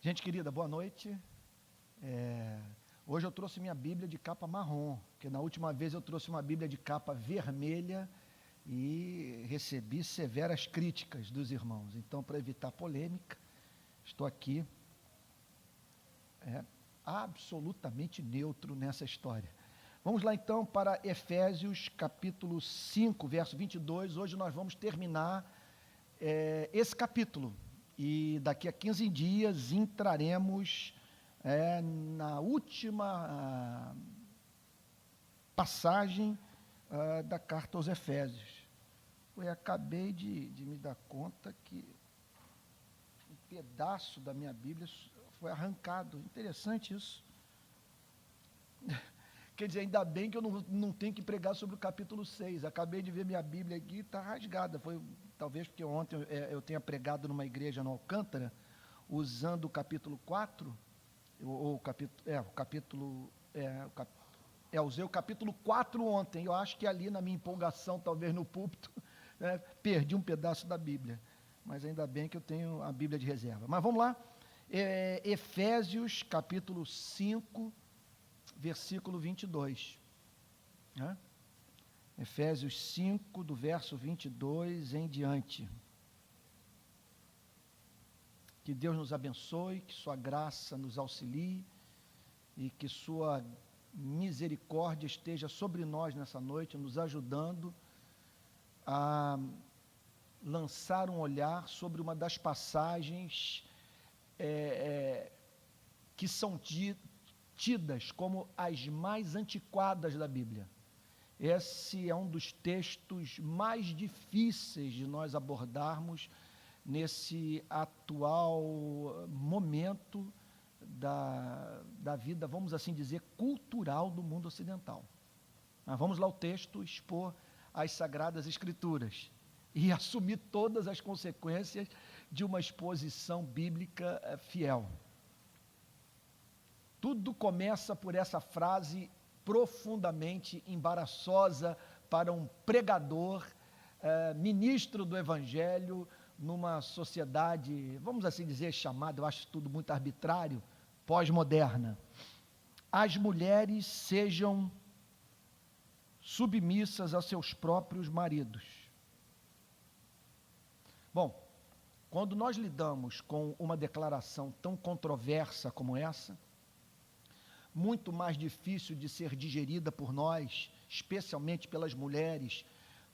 Gente querida, boa noite. Hoje eu trouxe minha Bíblia de capa marrom, porque na última vez eu trouxe uma Bíblia de capa vermelha e recebi severas críticas dos irmãos. Então, para evitar polêmica, estou aqui absolutamente neutro nessa história. Vamos lá então para Efésios capítulo 5, verso 22. Hoje nós vamos terminar esse capítulo. E daqui a 15 dias entraremos na última passagem da carta aos Efésios. Eu acabei de me dar conta que um pedaço da minha Bíblia foi arrancado. Interessante isso. Quer dizer, ainda bem que eu não tenho que pregar sobre o capítulo 6. Acabei de ver minha Bíblia aqui e está rasgada. Foi talvez porque ontem eu tenha pregado numa igreja no Alcântara, usando o capítulo 4, usei o capítulo 4 ontem. Eu acho que ali na minha empolgação, talvez no púlpito, perdi um pedaço da Bíblia. Mas ainda bem que eu tenho a Bíblia de reserva. Mas vamos lá. Efésios capítulo 5, versículo 22. Efésios 5, do verso 22 em diante. Que Deus nos abençoe, que sua graça nos auxilie e que sua misericórdia esteja sobre nós nessa noite, nos ajudando a lançar um olhar sobre uma das passagens que são tidas como as mais antiquadas da Bíblia. Esse é um dos textos mais difíceis de nós abordarmos nesse atual momento da vida, vamos assim dizer, cultural do mundo ocidental. Mas vamos lá ao texto expor as Sagradas Escrituras e assumir todas as consequências de uma exposição bíblica fiel. Tudo começa por essa frase profundamente embaraçosa para um pregador, ministro do Evangelho, numa sociedade, vamos assim dizer, chamada, eu acho tudo muito arbitrário, pós-moderna. As mulheres sejam submissas a seus próprios maridos. Bom, quando nós lidamos com uma declaração tão controversa como essa, muito mais difícil de ser digerida por nós, especialmente pelas mulheres,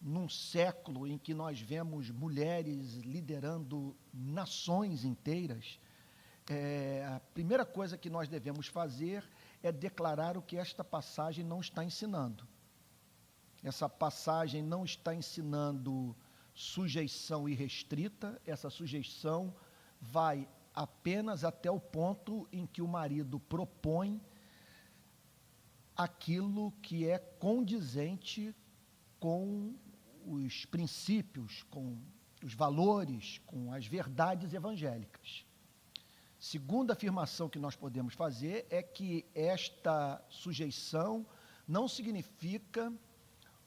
num século em que nós vemos mulheres liderando nações inteiras, a primeira coisa que nós devemos fazer é declarar o que esta passagem não está ensinando. Essa passagem não está ensinando sujeição irrestrita, essa sujeição vai apenas até o ponto em que o marido propõe aquilo que é condizente com os princípios, com os valores, com as verdades evangélicas. Segunda afirmação que nós podemos fazer é que esta sujeição não significa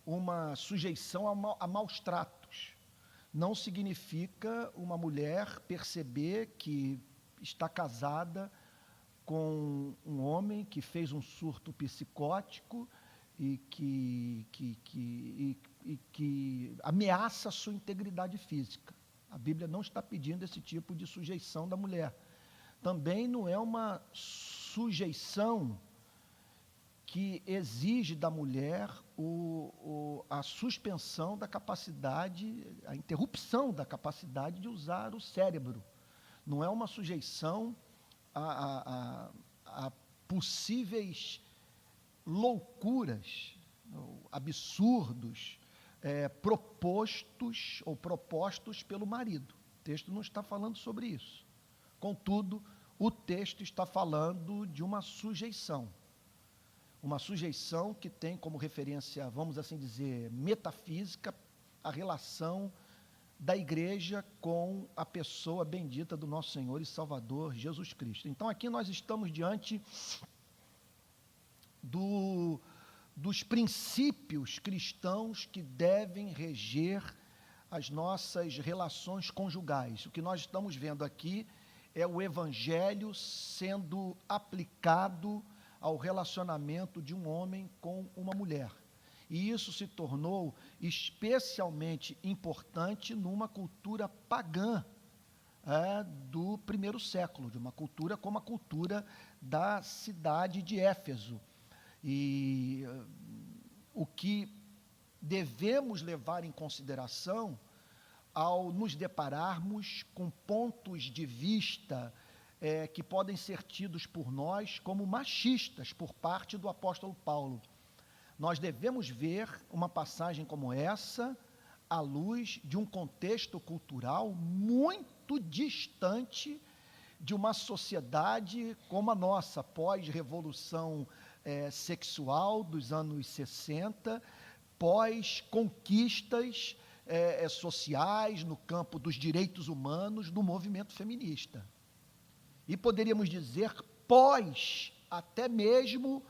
uma sujeição a maus tratos, não significa uma mulher perceber que está casada com um homem que fez um surto psicótico e que ameaça a sua integridade física. A Bíblia não está pedindo esse tipo de sujeição da mulher. Também não é uma sujeição que exige da mulher a suspensão da capacidade, a interrupção da capacidade de usar o cérebro. Não é uma sujeição a possíveis loucuras, absurdos, propostos pelo marido. O texto não está falando sobre isso. Contudo, o texto está falando de uma sujeição que tem como referência, vamos assim dizer, metafísica, a relação da igreja com a pessoa bendita do nosso Senhor e Salvador Jesus Cristo. Então aqui nós estamos diante dos princípios cristãos que devem reger as nossas relações conjugais. O que nós estamos vendo aqui é o Evangelho sendo aplicado ao relacionamento de um homem com uma mulher. E isso se tornou especialmente importante numa cultura pagã do primeiro século, de uma cultura como a cultura da cidade de Éfeso. E o que devemos levar em consideração ao nos depararmos com pontos de vista que podem ser tidos por nós como machistas por parte do apóstolo Paulo. Nós devemos ver uma passagem como essa à luz de um contexto cultural muito distante de uma sociedade como a nossa, pós-revolução sexual dos anos 60, pós-conquistas sociais no campo dos direitos humanos do movimento feminista. E poderíamos dizer pós até mesmo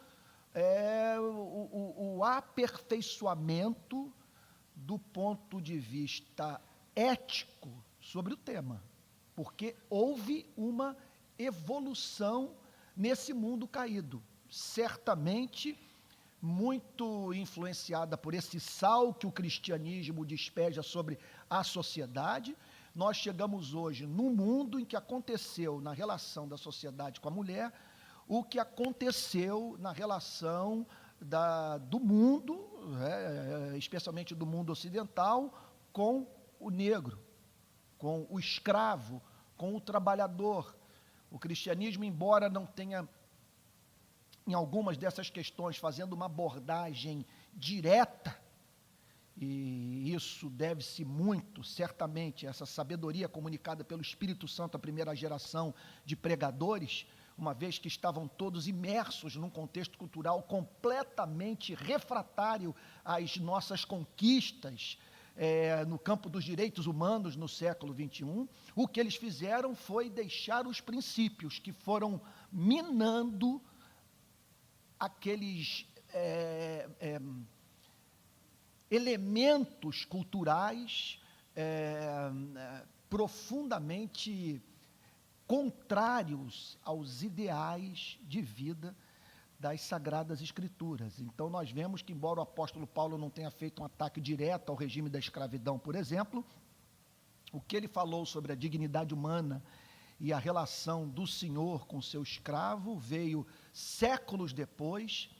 o aperfeiçoamento do ponto de vista ético sobre o tema, porque houve uma evolução nesse mundo caído, certamente muito influenciada por esse sal que o cristianismo despeja sobre a sociedade. Nós chegamos hoje num mundo em que aconteceu na relação da sociedade com a mulher o que aconteceu na relação do mundo, especialmente do mundo ocidental, com o negro, com o escravo, com o trabalhador. O cristianismo, embora não tenha, em algumas dessas questões, fazendo uma abordagem direta, e isso deve-se muito, certamente, a essa sabedoria comunicada pelo Espírito Santo à primeira geração de pregadores, uma vez que estavam todos imersos num contexto cultural completamente refratário às nossas conquistas no campo dos direitos humanos no século XXI, o que eles fizeram foi deixar os princípios que foram minando aqueles elementos culturais profundamente contrários aos ideais de vida das Sagradas Escrituras. Então, nós vemos que, embora o apóstolo Paulo não tenha feito um ataque direto ao regime da escravidão, por exemplo, o que ele falou sobre a dignidade humana e a relação do senhor com seu escravo veio séculos depois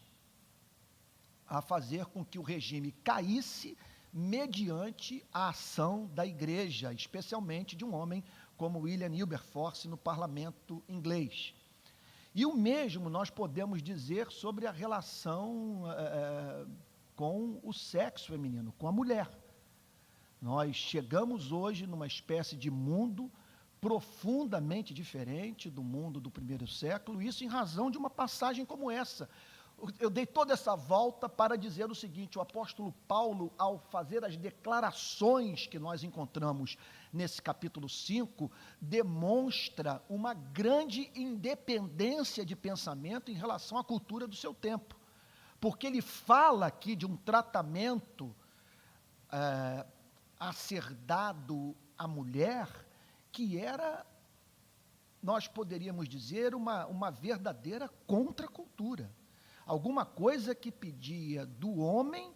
a fazer com que o regime caísse mediante a ação da igreja, especialmente de um homem como William Wilberforce no parlamento inglês. E o mesmo nós podemos dizer sobre a relação com o sexo feminino, com a mulher. Nós chegamos hoje numa espécie de mundo profundamente diferente do mundo do primeiro século, isso em razão de uma passagem como essa. Eu dei toda essa volta para dizer o seguinte: o apóstolo Paulo, ao fazer as declarações que nós encontramos nesse capítulo 5, demonstra uma grande independência de pensamento em relação à cultura do seu tempo, porque ele fala aqui de um tratamento a ser dado à mulher que era, nós poderíamos dizer, uma verdadeira contracultura. Alguma coisa que pedia do homem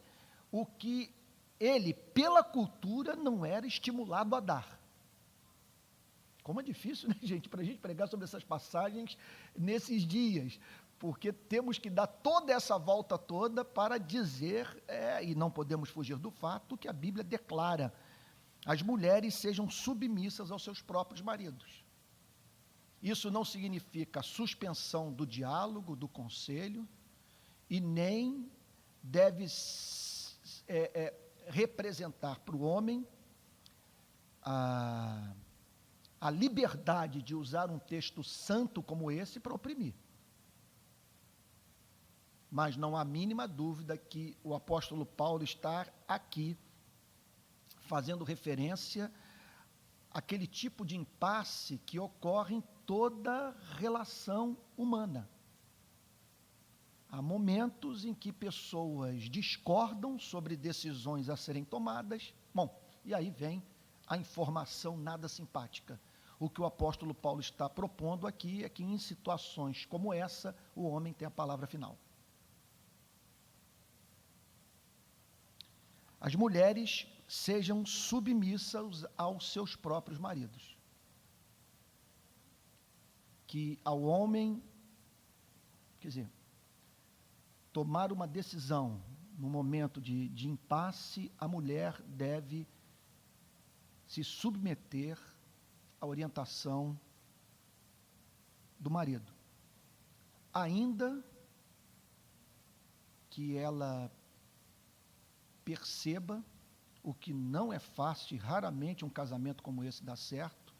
o que ele, pela cultura, não era estimulado a dar. Como é difícil, né, gente, para a gente pregar sobre essas passagens nesses dias, porque temos que dar toda essa volta toda para dizer, e não podemos fugir do fato, que a Bíblia declara: as mulheres sejam submissas aos seus próprios maridos. Isso não significa suspensão do diálogo, do conselho, e nem deve representar para o homem a liberdade de usar um texto santo como esse para oprimir. Mas não há mínima dúvida que o apóstolo Paulo está aqui fazendo referência àquele tipo de impasse que ocorre em toda relação humana. Há momentos em que pessoas discordam sobre decisões a serem tomadas. Bom, e aí vem a informação nada simpática. O que o apóstolo Paulo está propondo aqui é que em situações como essa, o homem tem a palavra final. As mulheres sejam submissas aos seus próprios maridos. Que ao homem, quer dizer, tomar uma decisão no momento de impasse, a mulher deve se submeter à orientação do marido. Ainda que ela perceba o que não é fácil, e raramente um casamento como esse dá certo,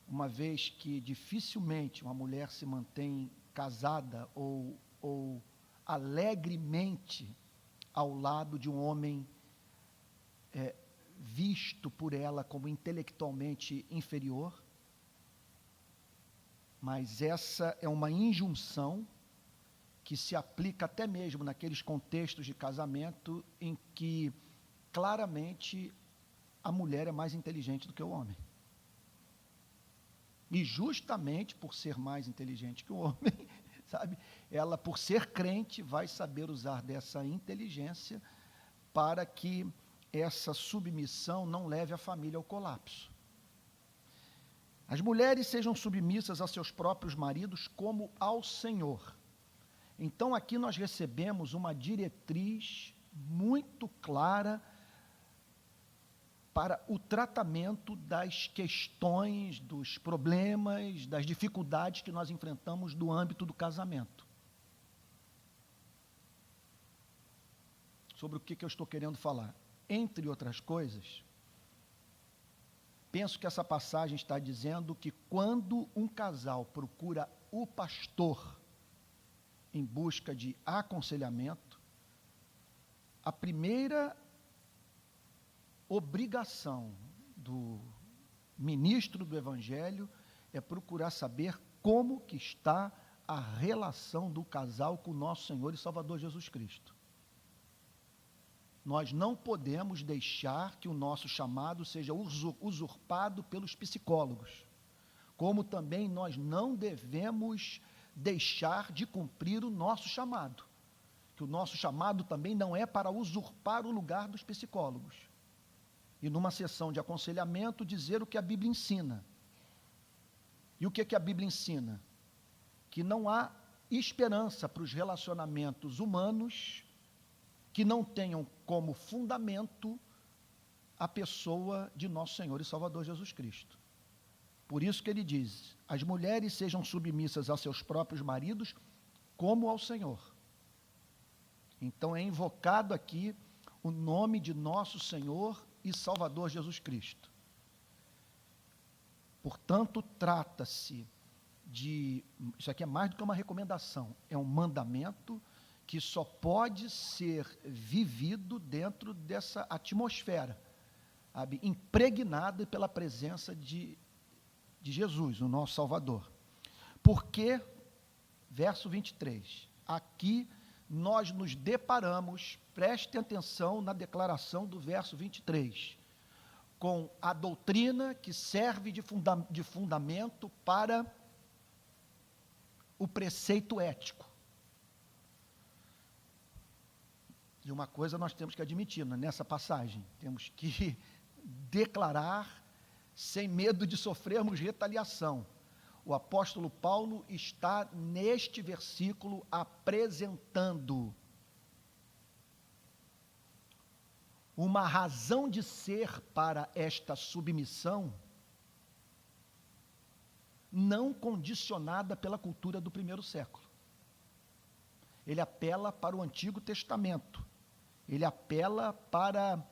uma vez que dificilmente uma mulher se mantém casada ou alegremente ao lado de um homem visto por ela como intelectualmente inferior, mas essa é uma injunção que se aplica até mesmo naqueles contextos de casamento em que claramente a mulher é mais inteligente do que o homem. E justamente por ser mais inteligente que o homem, sabe, ela, por ser crente, vai saber usar dessa inteligência para que essa submissão não leve a família ao colapso. As mulheres sejam submissas a seus próprios maridos como ao Senhor. Então, aqui nós recebemos uma diretriz muito clara para o tratamento das questões, dos problemas, das dificuldades que nós enfrentamos no âmbito do casamento. Sobre o que eu estou querendo falar? Entre outras coisas, penso que essa passagem está dizendo que quando um casal procura o pastor em busca de aconselhamento, a primeira obrigação do ministro do Evangelho é procurar saber como que está a relação do casal com o nosso Senhor e Salvador Jesus Cristo. Nós não podemos deixar que o nosso chamado seja usurpado pelos psicólogos, como também nós não devemos deixar de cumprir o nosso chamado, que o nosso chamado também não é para usurpar o lugar dos psicólogos. E numa sessão de aconselhamento dizer o que a Bíblia ensina. E o que a Bíblia ensina? Que não há esperança para os relacionamentos humanos que não tenham como fundamento a pessoa de nosso Senhor e Salvador Jesus Cristo. Por isso que ele diz, as mulheres sejam submissas a seus próprios maridos como ao Senhor. Então é invocado aqui o nome de nosso Senhor e Salvador Jesus Cristo. Portanto, trata-se de, isso aqui é mais do que uma recomendação, é um mandamento que só pode ser vivido dentro dessa atmosfera, sabe, impregnada pela presença de Jesus, o nosso Salvador. Porque, verso 23, aqui nós nos deparamos, prestem atenção na declaração do verso 23, com a doutrina que serve de fundamento para o preceito ético. E uma coisa nós temos que admitir, nessa passagem, temos que declarar, sem medo de sofrermos retaliação. O apóstolo Paulo está, neste versículo, apresentando uma razão de ser para esta submissão, não condicionada pela cultura do primeiro século. Ele apela para o Antigo Testamento, ele apela para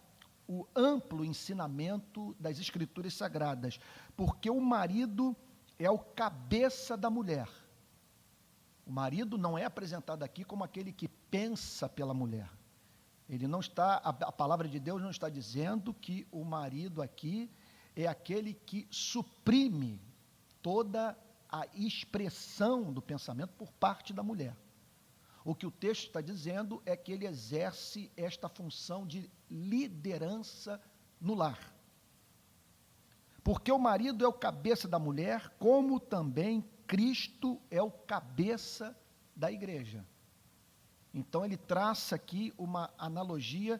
o amplo ensinamento das Escrituras Sagradas, porque o marido é o cabeça da mulher. O marido não é apresentado aqui como aquele que pensa pela mulher. Ele não está, a palavra de Deus não está dizendo que o marido aqui é aquele que suprime toda a expressão do pensamento por parte da mulher. O que o texto está dizendo é que ele exerce esta função de liderança no lar. Porque o marido é o cabeça da mulher, como também Cristo é o cabeça da igreja. Então ele traça aqui uma analogia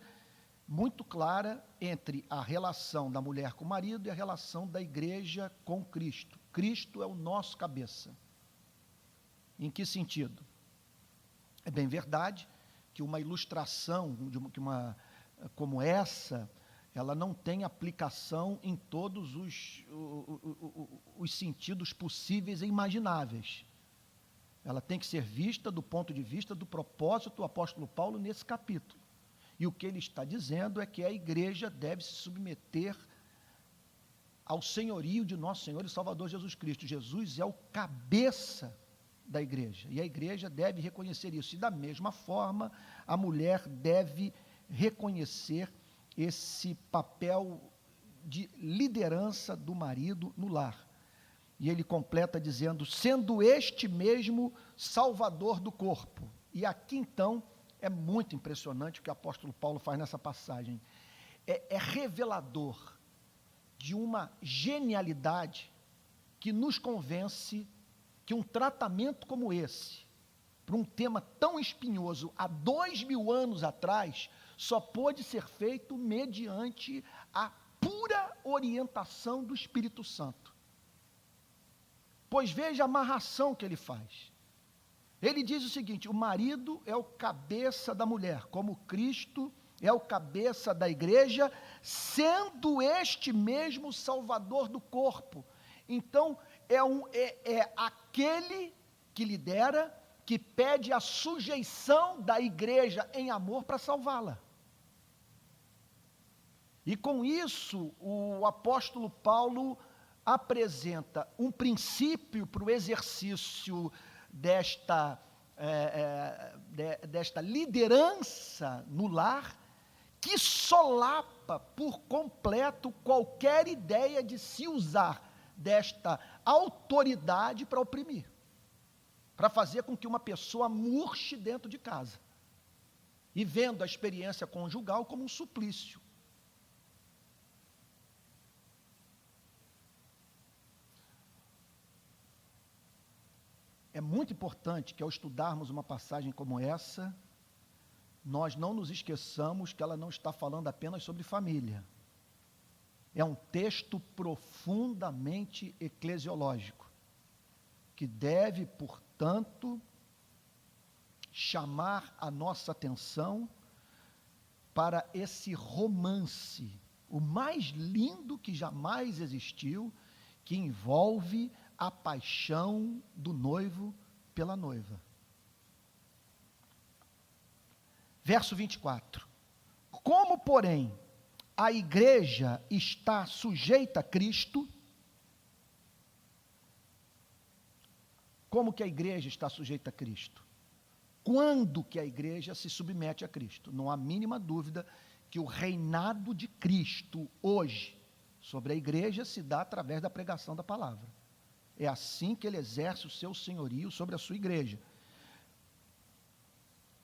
muito clara entre a relação da mulher com o marido e a relação da igreja com Cristo. Cristo é o nosso cabeça. Em que sentido? É bem verdade que uma ilustração como essa, ela não tem aplicação em todos os sentidos possíveis e imagináveis. Ela tem que ser vista do ponto de vista do propósito do apóstolo Paulo nesse capítulo. E o que ele está dizendo é que a igreja deve se submeter ao senhorio de nosso Senhor e Salvador Jesus Cristo. Jesus é o cabeça da igreja, e a igreja deve reconhecer isso. E da mesma forma, a mulher deve reconhecer esse papel de liderança do marido no lar. E ele completa dizendo, sendo este mesmo salvador do corpo. E aqui então, é muito impressionante o que o apóstolo Paulo faz nessa passagem. É revelador de uma genialidade que nos convence que um tratamento como esse, para um tema tão espinhoso, há 2000 anos atrás, só pôde ser feito mediante a pura orientação do Espírito Santo. Pois veja a amarração que ele faz. Ele diz o seguinte, o marido é o cabeça da mulher, como Cristo é o cabeça da igreja, sendo este mesmo salvador do corpo. Então, é aquele que lidera, que pede a sujeição da igreja em amor para salvá-la. E com isso, o apóstolo Paulo apresenta um princípio para o exercício desta liderança no lar, que solapa por completo qualquer ideia de se usar desta autoridade para oprimir, para fazer com que uma pessoa murche dentro de casa, e vendo a experiência conjugal como um suplício. É muito importante que ao estudarmos uma passagem como essa, nós não nos esqueçamos que ela não está falando apenas sobre família. É um texto profundamente eclesiológico, que deve, portanto, chamar a nossa atenção para esse romance, o mais lindo que jamais existiu, que envolve a paixão do noivo pela noiva. Verso 24. Como, porém, a igreja está sujeita a Cristo, como que a igreja está sujeita a Cristo? Quando que a igreja se submete a Cristo? Não há mínima dúvida que o reinado de Cristo hoje sobre a igreja se dá através da pregação da palavra. É assim que ele exerce o seu senhorio sobre a sua igreja.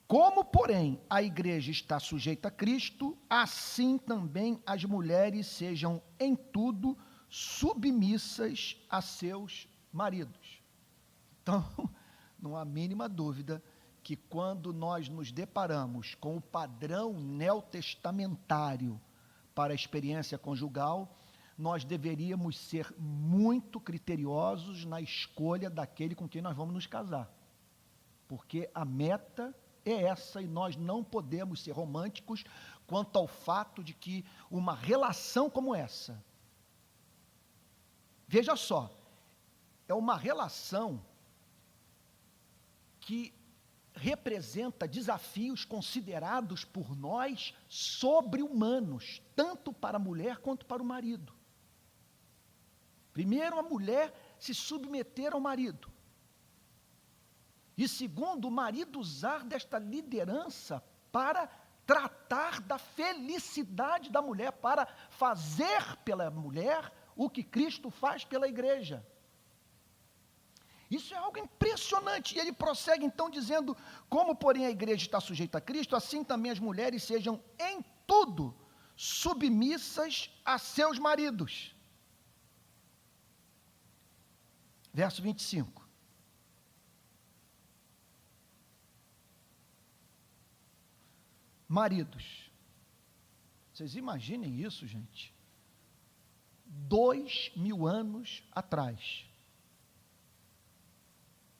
Como, porém, a igreja está sujeita a Cristo, assim também as mulheres sejam em tudo submissas a seus maridos. Então, não há mínima dúvida que quando nós nos deparamos com o padrão neotestamentário para a experiência conjugal, nós deveríamos ser muito criteriosos na escolha daquele com quem nós vamos nos casar. Porque a meta é essa e nós não podemos ser românticos quanto ao fato de que uma relação como essa, veja só, é uma relação que representa desafios considerados por nós sobre-humanos, tanto para a mulher quanto para o marido. Primeiro, a mulher se submeter ao marido. E segundo, o marido usar desta liderança para tratar da felicidade da mulher, para fazer pela mulher o que Cristo faz pela igreja. Isso é algo impressionante. E ele prossegue então dizendo, como porém a igreja está sujeita a Cristo, assim também as mulheres sejam em tudo submissas a seus maridos. Verso 25. Maridos, vocês imaginem isso, gente? 2000 anos atrás,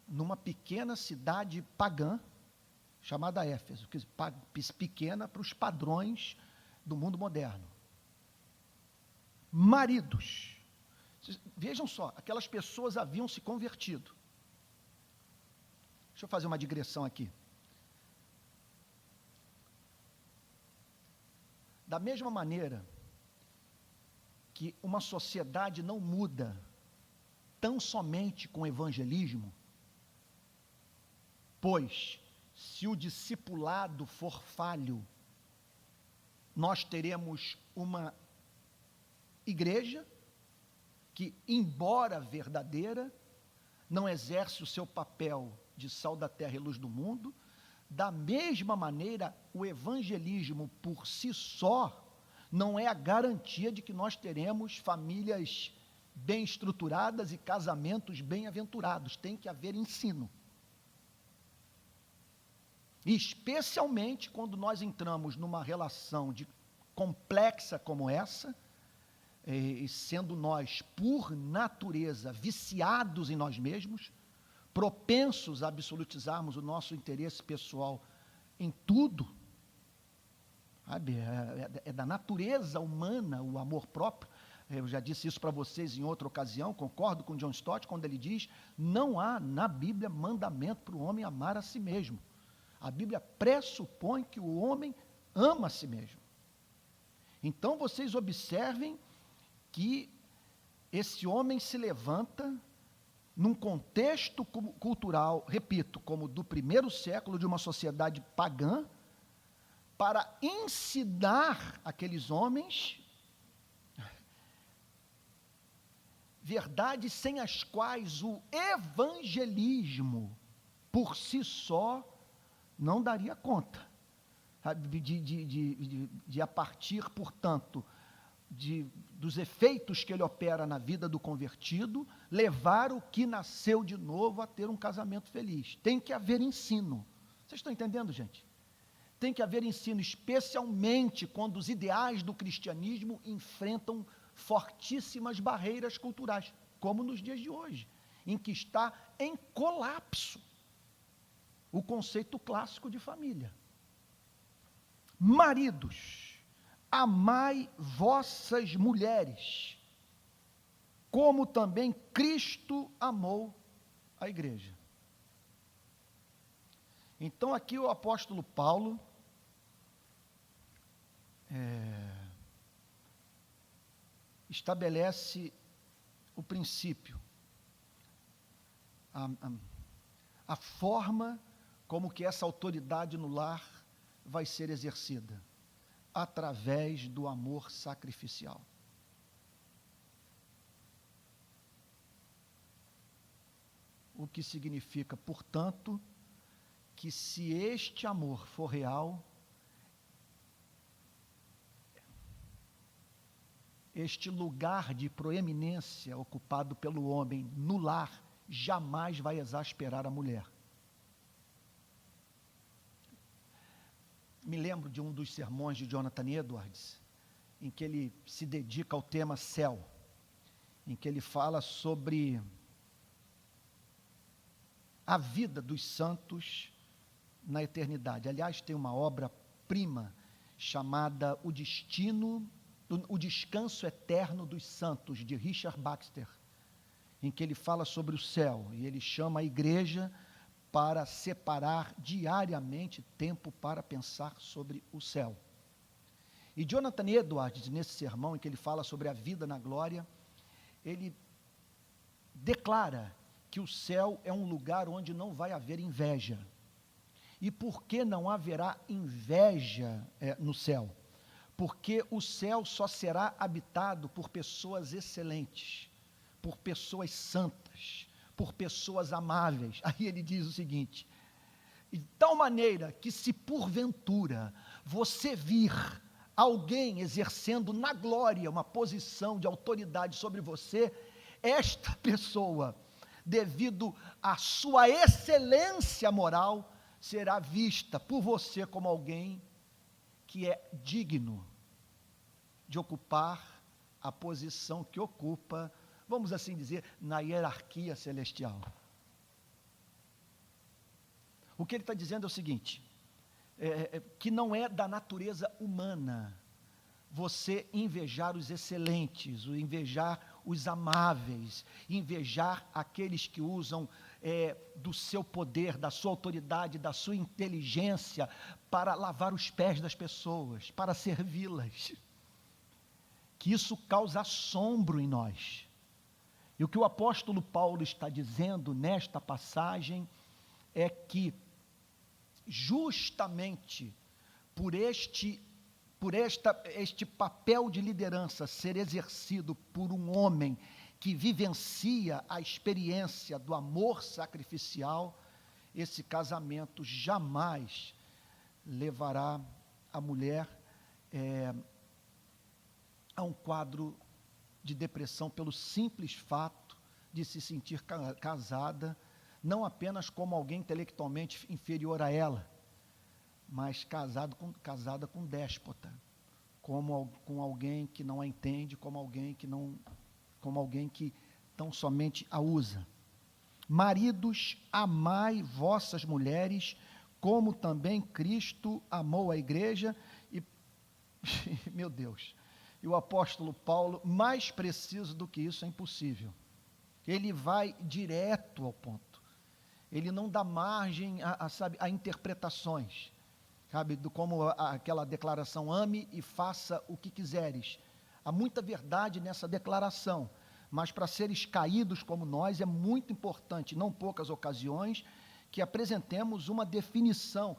numa pequena cidade pagã, chamada Éfeso, pequena para os padrões do mundo moderno. Maridos, vejam só, aquelas pessoas haviam se convertido. Deixa eu fazer uma digressão aqui. Da mesma maneira que uma sociedade não muda tão somente com o evangelismo, pois, se o discipulado for falho, nós teremos uma igreja que, embora verdadeira, não exerce o seu papel de sal da terra e luz do mundo. Da mesma maneira, o evangelismo por si só não é a garantia de que nós teremos famílias bem estruturadas e casamentos bem-aventurados. Tem que haver ensino. Especialmente quando nós entramos numa relação complexa como essa, e sendo nós, por natureza, viciados em nós mesmos, propensos a absolutizarmos o nosso interesse pessoal em tudo, sabe? É da natureza humana o amor próprio. Eu já disse isso para vocês em outra ocasião, concordo com John Stott quando ele diz: não há na Bíblia mandamento para o homem amar a si mesmo. A Bíblia pressupõe que o homem ama a si mesmo. Então vocês observem que esse homem se levanta num contexto cultural, repito, como do primeiro século de uma sociedade pagã, para ensinar aqueles homens verdades sem as quais o evangelismo por si só não daria conta, de a partir, portanto, dos efeitos que ele opera na vida do convertido, levar o que nasceu de novo a ter um casamento feliz. Tem que haver ensino. Vocês estão entendendo, gente? Tem que haver ensino, especialmente quando os ideais do cristianismo enfrentam fortíssimas barreiras culturais, como nos dias de hoje, em que está em colapso o conceito clássico de família. Maridos, amai vossas mulheres, como também Cristo amou a igreja. Então aqui o apóstolo Paulo estabelece o princípio, a forma como que essa autoridade no lar vai ser exercida, através do amor sacrificial. O que significa, portanto, que se este amor for real, este lugar de proeminência ocupado pelo homem no lar jamais vai exasperar a mulher. Me lembro de um dos sermões de Jonathan Edwards, em que ele se dedica ao tema céu, em que ele fala sobre a vida dos santos na eternidade. Aliás, tem uma obra-prima chamada O Descanso Eterno dos Santos, de Richard Baxter, em que ele fala sobre o céu, e ele chama a igreja para separar diariamente tempo para pensar sobre o céu. E Jonathan Edwards, nesse sermão em que ele fala sobre a vida na glória, ele declara que o céu é um lugar onde não vai haver inveja. E por que não haverá inveja no céu? Porque o céu só será habitado por pessoas excelentes, por pessoas santas, por pessoas amáveis. Aí ele diz o seguinte: de tal maneira que se porventura você vir alguém exercendo na glória uma posição de autoridade sobre você, esta pessoa devido à sua excelência moral, será vista por você como alguém que é digno de ocupar a posição que ocupa, vamos assim dizer, na hierarquia celestial. O que ele está dizendo é o seguinte, que não é da natureza humana você invejar os excelentes, invejar os amáveis, invejar aqueles que usam do seu poder, da sua autoridade, da sua inteligência para lavar os pés das pessoas, para servi-las. Que isso causa assombro em nós. E o que o apóstolo Paulo está dizendo nesta passagem é que justamente por este papel de liderança ser exercido por um homem que vivencia a experiência do amor sacrificial, esse casamento jamais levará a mulher a um quadro de depressão pelo simples fato de se sentir casada, não apenas como alguém intelectualmente inferior a ela, mas casada com déspota, com alguém que não a entende, como alguém que tão somente a usa. Maridos, amai vossas mulheres, como também Cristo amou a igreja, e, meu Deus, e o apóstolo Paulo, mais preciso do que isso é impossível. Ele vai direto ao ponto. Ele não dá margem a interpretações, sabe, como aquela declaração, ame e faça o que quiseres. Há muita verdade nessa declaração, mas para seres caídos como nós, é muito importante, não poucas ocasiões, que apresentemos uma definição,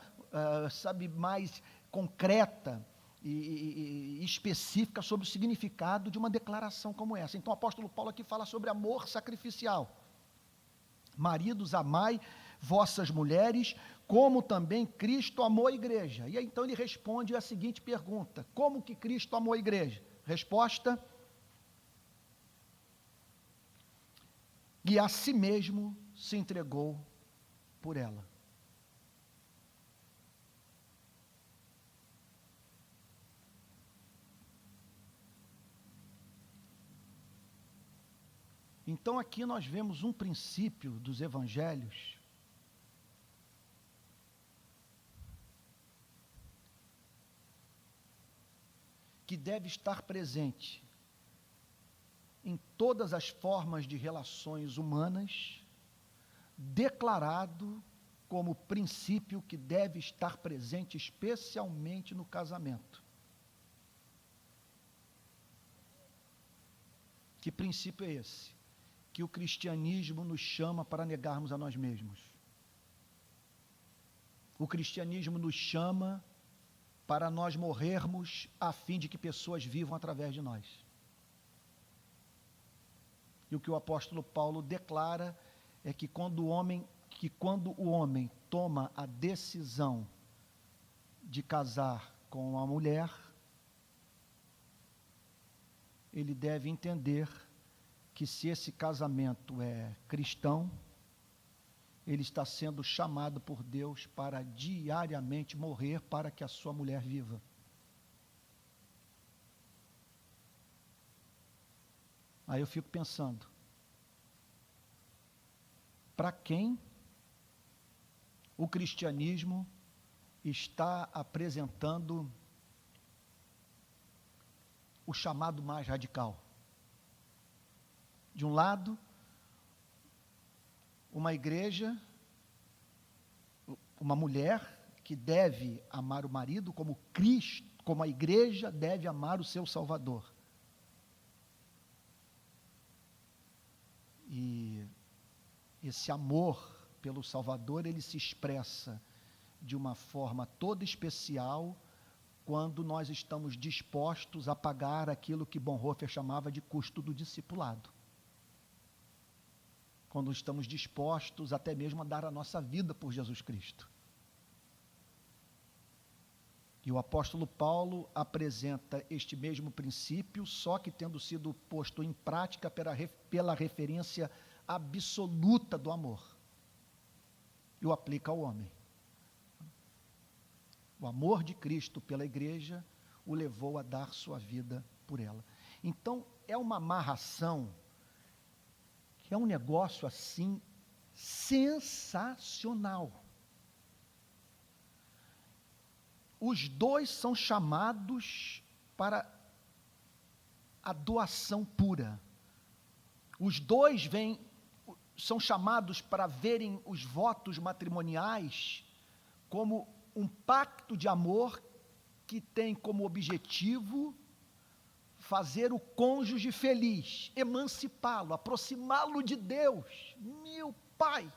mais concreta e específica sobre o significado de uma declaração como essa. Então o apóstolo Paulo aqui fala sobre amor sacrificial. Maridos, amai vossas mulheres, como também Cristo amou a igreja. E aí, então ele responde a seguinte pergunta: como que Cristo amou a igreja? Resposta: e a si mesmo se entregou por ela. Então aqui nós vemos um princípio dos evangelhos que deve estar presente em todas as formas de relações humanas, declarado como princípio que deve estar presente especialmente no casamento. Que princípio é esse? Que o cristianismo nos chama para negarmos a nós mesmos. O cristianismo nos chama para nós morrermos a fim de que pessoas vivam através de nós. E o que o apóstolo Paulo declara é que quando o homem toma a decisão de casar com uma mulher, ele deve entender que se esse casamento é cristão, ele está sendo chamado por Deus para diariamente morrer para que a sua mulher viva. Aí eu fico pensando, para quem o cristianismo está apresentando o chamado mais radical? De um lado, uma igreja, uma mulher que deve amar o marido como Cristo, como a igreja deve amar o seu Salvador. E esse amor pelo Salvador, ele se expressa de uma forma toda especial quando nós estamos dispostos a pagar aquilo que Bonhoeffer chamava de custo do discipulado. Quando estamos dispostos até mesmo a dar a nossa vida por Jesus Cristo. E o apóstolo Paulo apresenta este mesmo princípio, só que tendo sido posto em prática pela referência absoluta do amor e o aplica ao homem. O amor de Cristo pela igreja o levou a dar sua vida por ela. Então, é uma amarração, que é um negócio assim, sensacional. Os dois são chamados para a doação pura. Os dois são chamados para verem os votos matrimoniais como um pacto de amor que tem como objetivo fazer o cônjuge feliz, emancipá-lo, aproximá-lo de Deus, meu Pai.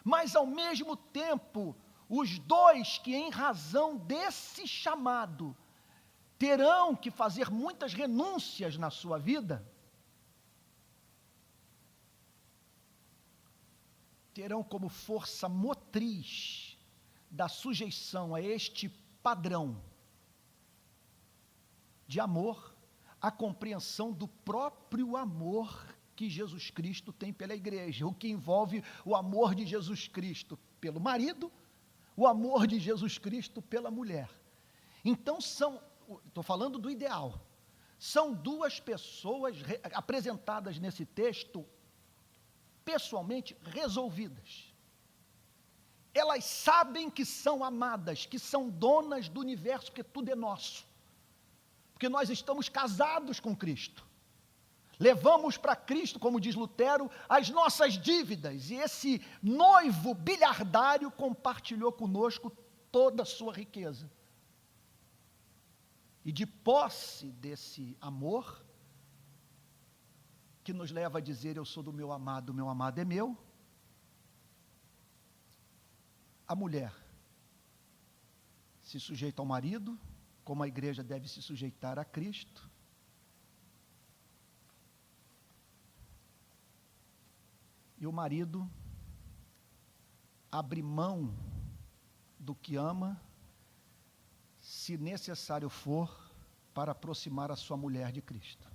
Mas, ao mesmo tempo, os dois que, em razão desse chamado, terão que fazer muitas renúncias na sua vida, terão como força motriz da sujeição a este padrão de amor, a compreensão do próprio amor que Jesus Cristo tem pela igreja, o que envolve o amor de Jesus Cristo pelo marido, o amor de Jesus Cristo pela mulher. Então estou falando do ideal, são duas pessoas apresentadas nesse texto, pessoalmente resolvidas. Elas sabem que são amadas, que são donas do universo, porque tudo é nosso. Porque nós estamos casados com Cristo. Levamos para Cristo, como diz Lutero, as nossas dívidas. E esse noivo bilhardário compartilhou conosco toda a sua riqueza. E de posse desse amor, que nos leva a dizer, eu sou do meu amado é meu. A mulher se sujeita ao marido, como a igreja deve se sujeitar a Cristo. E o marido abre mão do que ama, se necessário for, para aproximar a sua mulher de Cristo.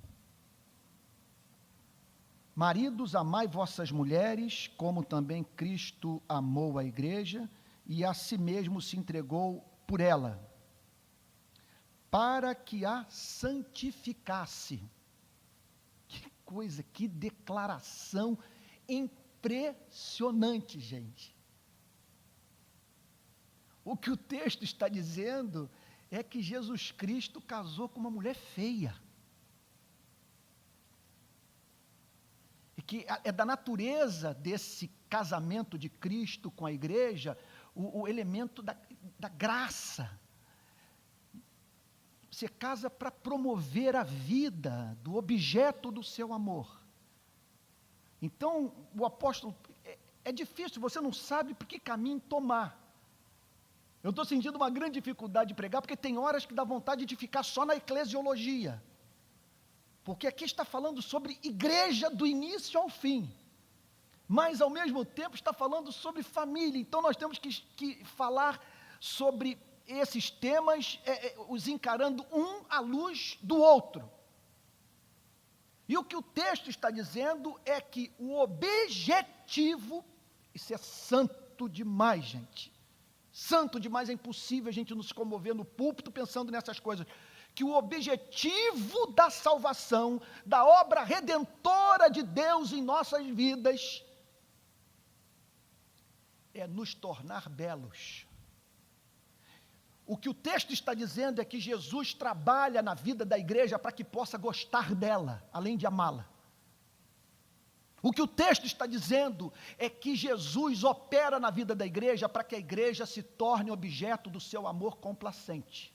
Maridos, amai vossas mulheres, como também Cristo amou a igreja, e a si mesmo se entregou por ela, para que a santificasse. Que coisa, que declaração impressionante, gente. O que o texto está dizendo é que Jesus Cristo casou com uma mulher feia. E que é da natureza desse casamento de Cristo com a igreja o elemento da graça. Você casa para promover a vida do objeto do seu amor. Então, o apóstolo, é difícil, você não sabe por que caminho tomar. Eu estou sentindo uma grande dificuldade de pregar, porque tem horas que dá vontade de ficar só na eclesiologia. Porque aqui está falando sobre igreja do início ao fim. Mas, ao mesmo tempo, está falando sobre família. Então, nós temos que falar sobre esses temas, os encarando um à luz do outro. E o que o texto está dizendo é que o objetivo, isso é santo demais, gente. Santo demais, é impossível a gente não se comover no púlpito pensando nessas coisas. Que o objetivo da salvação, da obra redentora de Deus em nossas vidas, é nos tornar belos. O que o texto está dizendo é que Jesus trabalha na vida da igreja para que possa gostar dela, além de amá-la. O que o texto está dizendo é que Jesus opera na vida da igreja para que a igreja se torne objeto do seu amor complacente.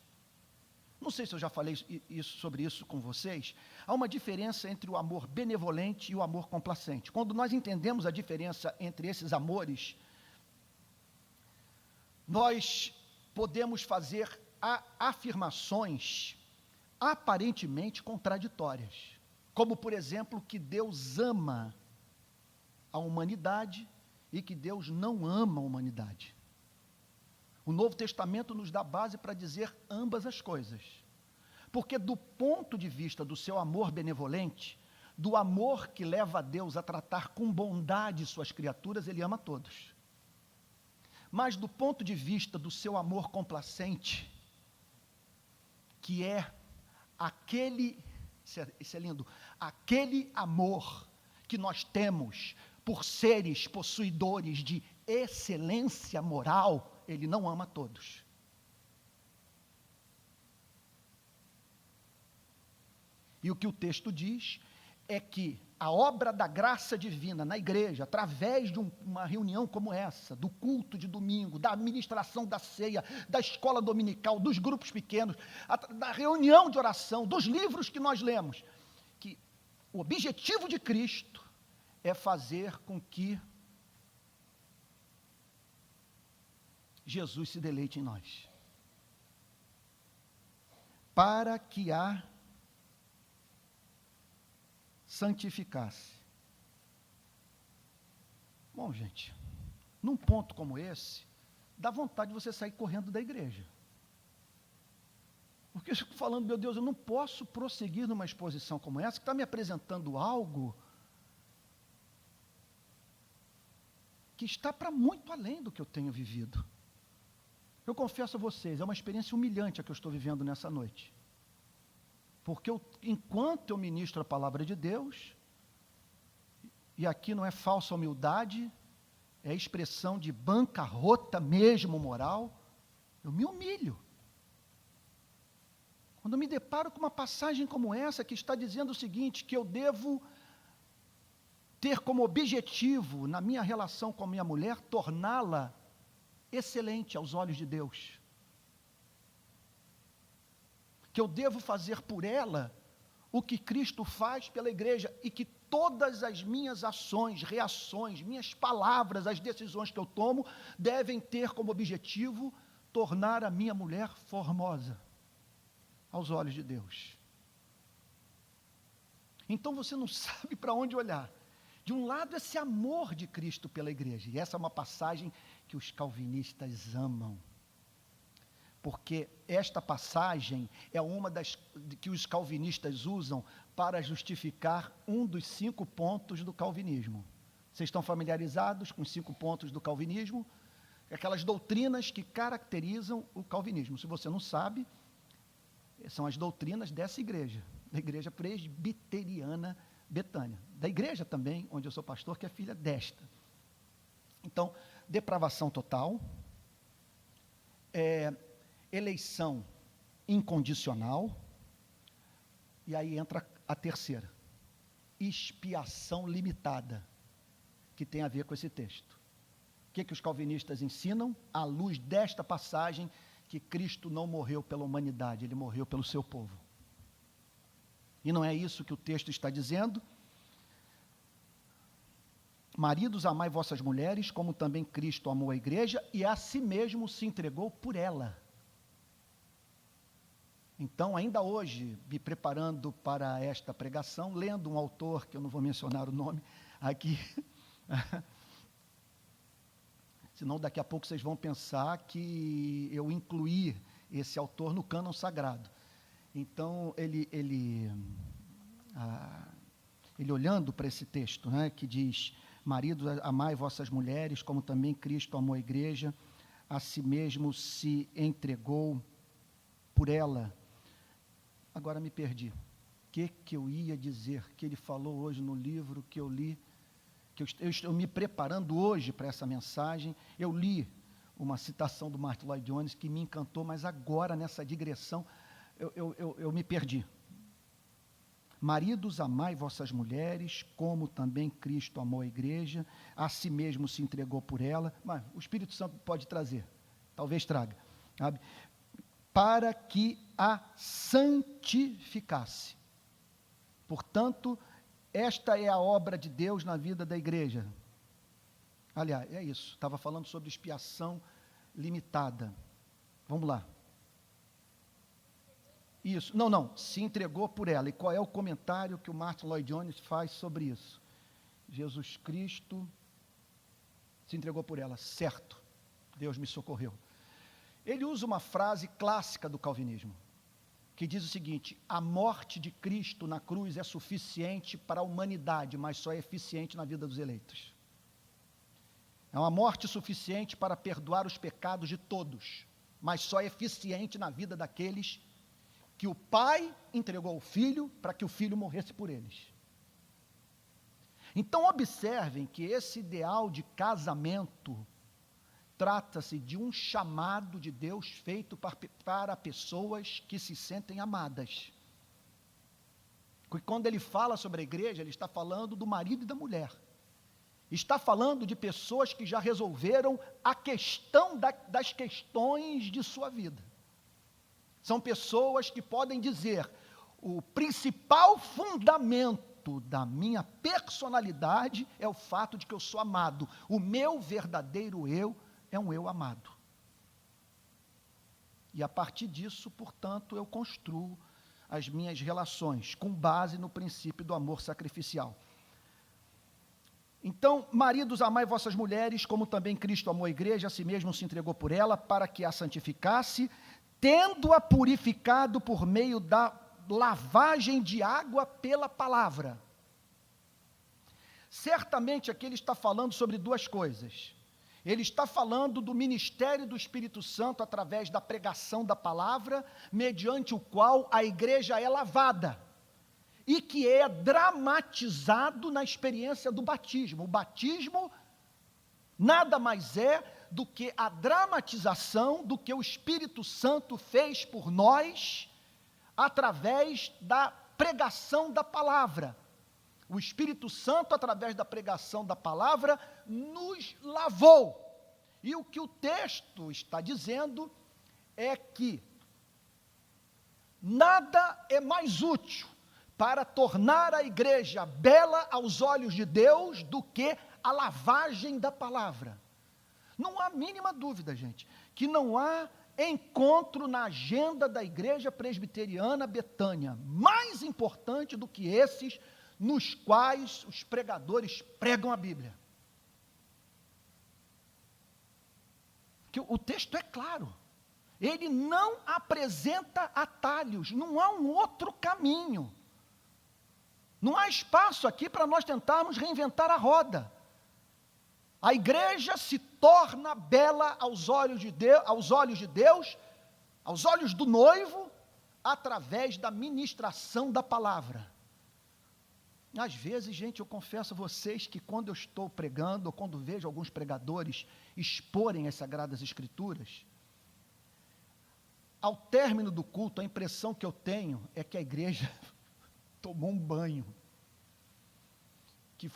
Não sei se eu já falei sobre isso com vocês. Há uma diferença entre o amor benevolente e o amor complacente. Quando nós entendemos a diferença entre esses amores, nós podemos fazer afirmações aparentemente contraditórias, como, por exemplo, que Deus ama a humanidade e que Deus não ama a humanidade. O Novo Testamento nos dá base para dizer ambas as coisas, porque do ponto de vista do seu amor benevolente, do amor que leva a Deus a tratar com bondade suas criaturas, ele ama todos. Mas do ponto de vista do seu amor complacente, que é aquele, isso é lindo, aquele amor que nós temos por seres possuidores de excelência moral, ele não ama todos. E o que o texto diz é que a obra da graça divina na igreja, através de uma reunião como essa, do culto de domingo, da administração da ceia, da escola dominical, dos grupos pequenos, da reunião de oração, dos livros que nós lemos, que o objetivo de Cristo é fazer com que Jesus se deleite em nós. Para que a santificasse. Bom, gente, num ponto como esse, dá vontade de você sair correndo da igreja. Porque eu fico falando, meu Deus, eu não posso prosseguir numa exposição como essa, que está me apresentando algo que está para muito além do que eu tenho vivido. Eu confesso a vocês, é uma experiência humilhante a que eu estou vivendo nessa noite. Porque enquanto eu ministro a palavra de Deus, e aqui não é falsa humildade, é expressão de bancarrota mesmo moral, eu me humilho. Quando eu me deparo com uma passagem como essa, que está dizendo o seguinte, que eu devo ter como objetivo, na minha relação com a minha mulher, torná-la excelente aos olhos de Deus. Que eu devo fazer por ela o que Cristo faz pela igreja, e que todas as minhas ações, reações, minhas palavras, as decisões que eu tomo, devem ter como objetivo tornar a minha mulher formosa aos olhos de Deus. Então você não sabe para onde olhar. De um lado, esse amor de Cristo pela igreja, e essa é uma passagem que os calvinistas amam. Porque esta passagem é uma das que os calvinistas usam para justificar um dos 5 pontos do calvinismo. Vocês estão familiarizados com os 5 pontos do calvinismo? Aquelas doutrinas que caracterizam o calvinismo. Se você não sabe, são as doutrinas dessa igreja, da igreja presbiteriana Betânia. Da igreja também, onde eu sou pastor, que é filha desta. Então, depravação total, eleição incondicional, e aí entra a terceira, expiação limitada, que tem a ver com esse texto. O que os calvinistas ensinam? À luz desta passagem, que Cristo não morreu pela humanidade, ele morreu pelo seu povo. E não é isso que o texto está dizendo? Maridos, amai vossas mulheres, como também Cristo amou a igreja, e a si mesmo se entregou por ela. Então, ainda hoje, me preparando para esta pregação, lendo um autor, que eu não vou mencionar o nome aqui, senão daqui a pouco vocês vão pensar que eu incluí esse autor no cânon sagrado. Então, ele olhando para esse texto, né, que diz, maridos, amai vossas mulheres, como também Cristo amou a igreja, a si mesmo se entregou por ela. Agora me perdi. O que eu ia dizer, que ele falou hoje no livro que eu li, que eu estou me preparando hoje para essa mensagem. Eu li uma citação do Martin Lloyd Jones que me encantou, mas agora nessa digressão eu me perdi. Maridos, amai vossas mulheres, como também Cristo amou a igreja, a si mesmo se entregou por ela. Mas o Espírito Santo pode trazer, talvez traga, sabe? Para que a santificasse. Portanto, esta é a obra de Deus na vida da igreja. Aliás, é isso, estava falando sobre expiação limitada. Vamos lá. Isso, não, se entregou por ela. E qual é o comentário que o Martin Lloyd Jones faz sobre isso? Jesus Cristo se entregou por ela, certo, Deus me socorreu. Ele usa uma frase clássica do calvinismo. que diz o seguinte: a morte de Cristo na cruz é suficiente para a humanidade, mas só é eficiente na vida dos eleitos. É uma morte suficiente para perdoar os pecados de todos, mas só é eficiente na vida daqueles que o Pai entregou ao Filho para que o Filho morresse por eles. Então observem que esse ideal de casamento trata-se de um chamado de Deus feito para pessoas que se sentem amadas. Porque quando ele fala sobre a igreja, ele está falando do marido e da mulher. Está falando de pessoas que já resolveram a questão das questões de sua vida. São pessoas que podem dizer: o principal fundamento da minha personalidade é o fato de que eu sou amado. O meu verdadeiro eu é um eu amado. E a partir disso, portanto, eu construo as minhas relações, com base no princípio do amor sacrificial. Então, maridos, amai vossas mulheres, como também Cristo amou a igreja, a si mesmo se entregou por ela, para que a santificasse, tendo-a purificado por meio da lavagem de água pela palavra. Certamente aqui ele está falando sobre duas coisas. Ele está falando do ministério do Espírito Santo através da pregação da palavra, mediante o qual a igreja é lavada, e que é dramatizado na experiência do batismo. O batismo nada mais é do que a dramatização do que o Espírito Santo fez por nós, através da pregação da palavra. O Espírito Santo, através da pregação da palavra, nos lavou. E o que o texto está dizendo é que nada é mais útil para tornar a igreja bela aos olhos de Deus do que a lavagem da palavra. Não há mínima dúvida, gente, que não há encontro na agenda da Igreja Presbiteriana Betânia mais importante do que esses nos quais os pregadores pregam a Bíblia. Que o texto é claro. Ele não apresenta atalhos, não há um outro caminho. Não há espaço aqui para nós tentarmos reinventar a roda. A igreja se torna bela aos olhos de Deus, aos olhos do noivo, através da ministração da palavra. Às vezes, gente, eu confesso a vocês que quando eu estou pregando, ou quando vejo alguns pregadores exporem as Sagradas Escrituras, ao término do culto, a impressão que eu tenho é que a igreja tomou um banho, que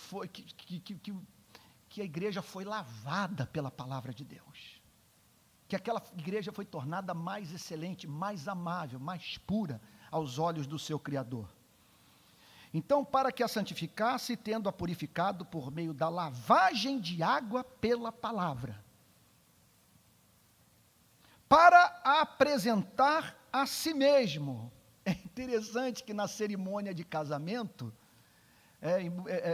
a igreja foi lavada pela palavra de Deus, que aquela igreja foi tornada mais excelente, mais amável, mais pura aos olhos do seu Criador. Então, para que a santificasse, tendo-a purificado por meio da lavagem de água pela palavra, para a apresentar a si mesmo. É interessante que na cerimônia de casamento,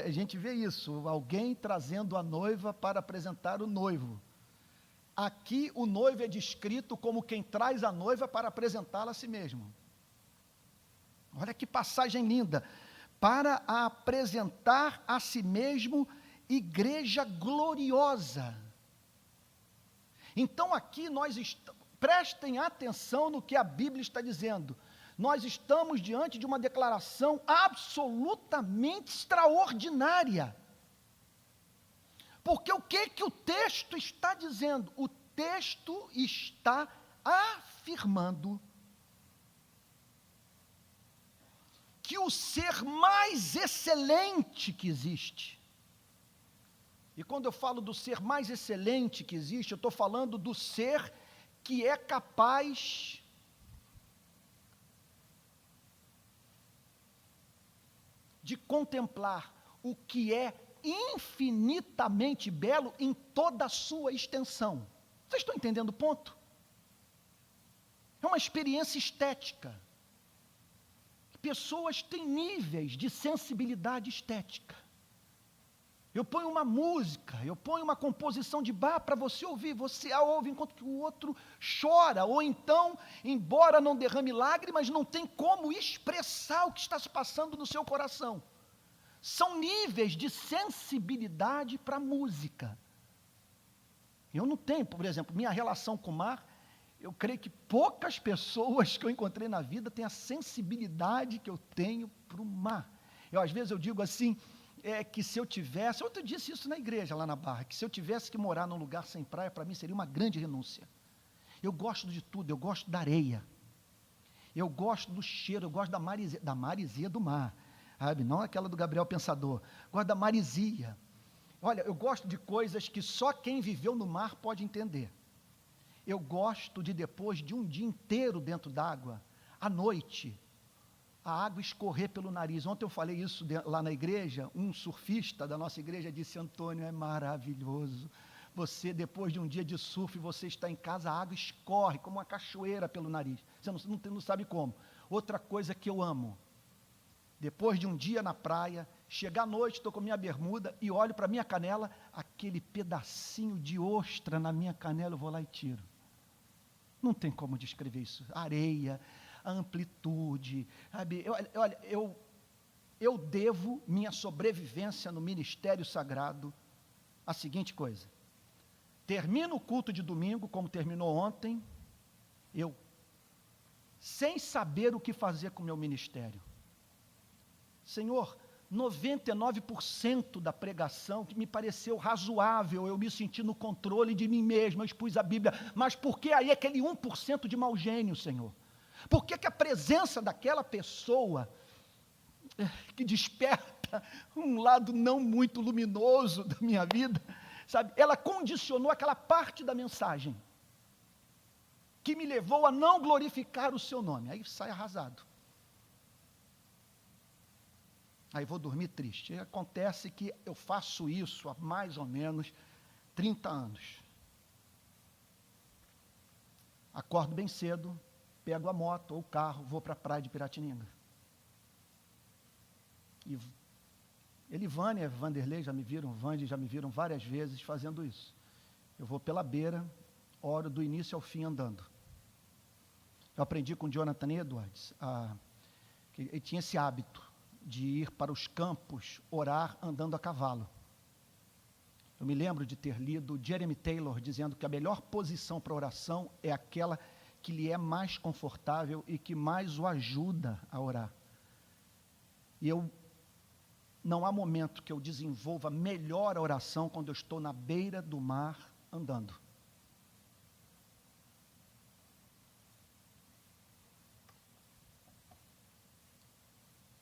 a gente vê isso, alguém trazendo a noiva para apresentar o noivo. Aqui o noivo é descrito como quem traz a noiva para apresentá-la a si mesmo. Olha que passagem linda. Para a apresentar a si mesmo igreja gloriosa. Então aqui prestem atenção no que a Bíblia está dizendo. Nós estamos diante de uma declaração absolutamente extraordinária. Porque o que o texto está dizendo? O texto está afirmando que o ser mais excelente que existe, e quando eu falo do ser mais excelente que existe, eu estou falando do ser que é capaz de contemplar o que é infinitamente belo em toda a sua extensão. Vocês estão entendendo o ponto? É uma experiência estética. Pessoas têm níveis de sensibilidade estética. Eu ponho uma música, eu ponho uma composição de bar para você ouvir, você a ouve enquanto que o outro chora, ou então, embora não derrame lágrimas, não tem como expressar o que está se passando no seu coração. São níveis de sensibilidade para a música. Eu não tenho, por exemplo, minha relação com o mar, eu creio que poucas pessoas que eu encontrei na vida têm a sensibilidade que eu tenho para o mar. Às vezes eu digo assim, que se eu tivesse, eu disse isso na igreja lá na Barra, que se eu tivesse que morar num lugar sem praia, para mim seria uma grande renúncia. Eu gosto de tudo, eu gosto da areia, eu gosto do cheiro, eu gosto da marisia do mar, sabe? Não aquela do Gabriel Pensador, gosto da marisia. Olha, eu gosto de coisas que só quem viveu no mar pode entender. Eu gosto de, depois de um dia inteiro dentro d'água, à noite, a água escorrer pelo nariz. Ontem eu falei isso lá na igreja, um surfista da nossa igreja disse: Antônio, é maravilhoso. Você, depois de um dia de surf, você está em casa, a água escorre como uma cachoeira pelo nariz. Você não sabe como. Outra coisa que eu amo, depois de um dia na praia, chegar à noite, estou com minha bermuda e olho para a minha canela, aquele pedacinho de ostra na minha canela, eu vou lá e tiro. Não tem como descrever isso. Areia, a amplitude, sabe? Olha, eu devo minha sobrevivência no ministério sagrado à seguinte coisa: termino o culto de domingo, como terminou ontem, eu, sem saber o que fazer com o meu ministério. Senhor, 99% da pregação que me pareceu razoável, eu me senti no controle de mim mesmo, eu expus a Bíblia, mas por que aí aquele 1% de mau gênio, Senhor? Por que a presença daquela pessoa que desperta um lado não muito luminoso da minha vida, sabe, ela condicionou aquela parte da mensagem que me levou a não glorificar o seu nome? Aí sai arrasado. Aí vou dormir triste. E acontece que eu faço isso há mais ou menos 30 anos. Acordo bem cedo, pego a moto ou o carro, vou para a praia de Piratininga. E Elivânia, Vanderlei já me viram, Vande já me viram várias vezes fazendo isso. Eu vou pela beira, oro do início ao fim andando. Eu aprendi com Jonathan Edwards, que ele tinha esse hábito de ir para os campos orar andando a cavalo. Eu me lembro de ter lido Jeremy Taylor dizendo que a melhor posição para oração é aquela que lhe é mais confortável e que mais o ajuda a orar. E não há momento que eu desenvolva melhor a oração quando eu estou na beira do mar andando.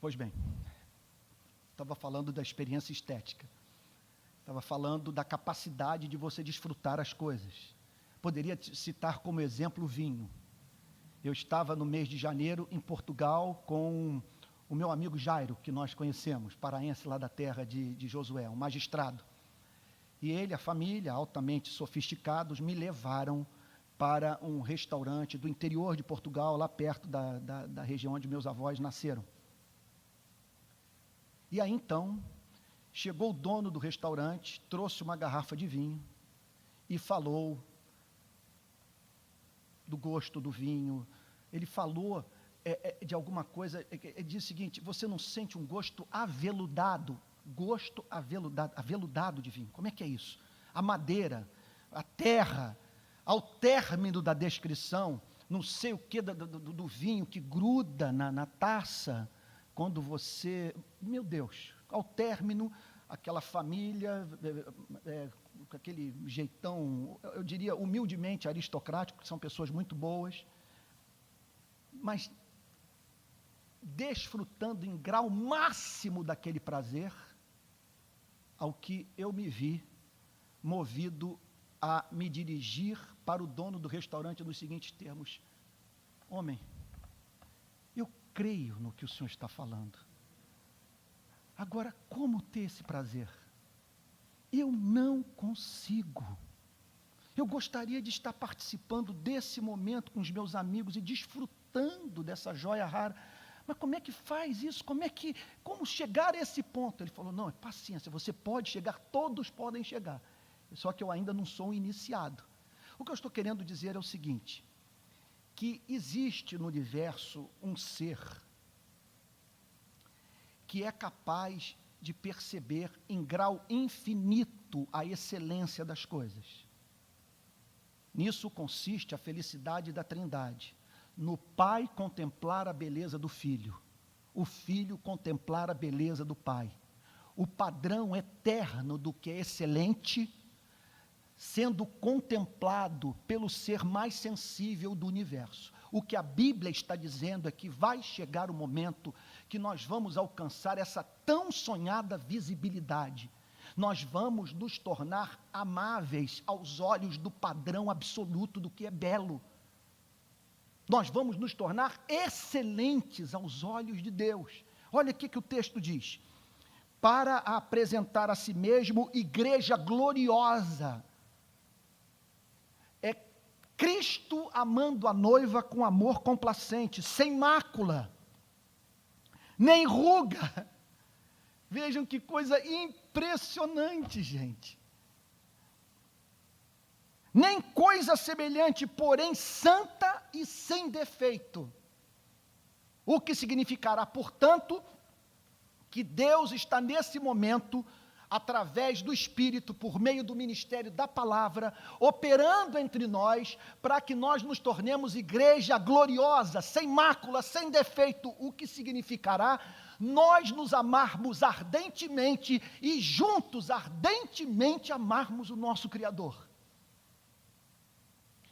Pois bem, estava falando da experiência estética, estava falando da capacidade de você desfrutar as coisas. Poderia citar como exemplo o vinho. Eu estava no mês de janeiro em Portugal com o meu amigo Jairo, que nós conhecemos, paraense lá da terra de Josué, um magistrado. E ele, a família, altamente sofisticados, me levaram para um restaurante do interior de Portugal, lá perto da região onde meus avós nasceram. E aí então, chegou o dono do restaurante, trouxe uma garrafa de vinho e falou do gosto do vinho. Ele falou de alguma coisa, ele disse o seguinte: você não sente um gosto aveludado? Gosto aveludado de vinho. Como é que é isso? A madeira, a terra, ao término da descrição, não sei o que do vinho que gruda na taça. Quando você, meu Deus, ao término, aquela família, com aquele jeitão, eu diria humildemente aristocrático, que são pessoas muito boas, mas desfrutando em grau máximo daquele prazer, ao que eu me vi movido a me dirigir para o dono do restaurante nos seguintes termos: homem, creio no que o Senhor está falando. Agora, como ter esse prazer? Eu não consigo. Eu gostaria de estar participando desse momento com os meus amigos e desfrutando dessa joia rara, Mas como é que faz isso? Como chegar a esse ponto? Ele falou, não, é paciência, você pode chegar, todos podem chegar. Só que eu ainda não sou um iniciado. O que eu estou querendo dizer é o seguinte, que existe no universo um ser que é capaz de perceber em grau infinito a excelência das coisas. Nisso consiste a felicidade da Trindade. No Pai contemplar a beleza do Filho, o Filho contemplar a beleza do Pai. O padrão eterno do que é excelente, sendo contemplado pelo ser mais sensível do universo. O que a Bíblia está dizendo é que vai chegar o momento que nós vamos alcançar essa tão sonhada visibilidade. Nós vamos nos tornar amáveis aos olhos do padrão absoluto do que é belo. Nós vamos nos tornar excelentes aos olhos de Deus. Olha o que o texto diz. Para apresentar a si mesmo igreja gloriosa. É Cristo amando a noiva com amor complacente, sem mácula, nem ruga. Vejam que coisa impressionante, gente. Nem coisa semelhante, porém santa e sem defeito. O que significará, portanto, que Deus está nesse momento, através do Espírito, por meio do ministério da palavra, operando entre nós, para que nós nos tornemos igreja gloriosa, sem mácula, sem defeito, o que significará nós nos amarmos ardentemente e juntos ardentemente amarmos o nosso Criador.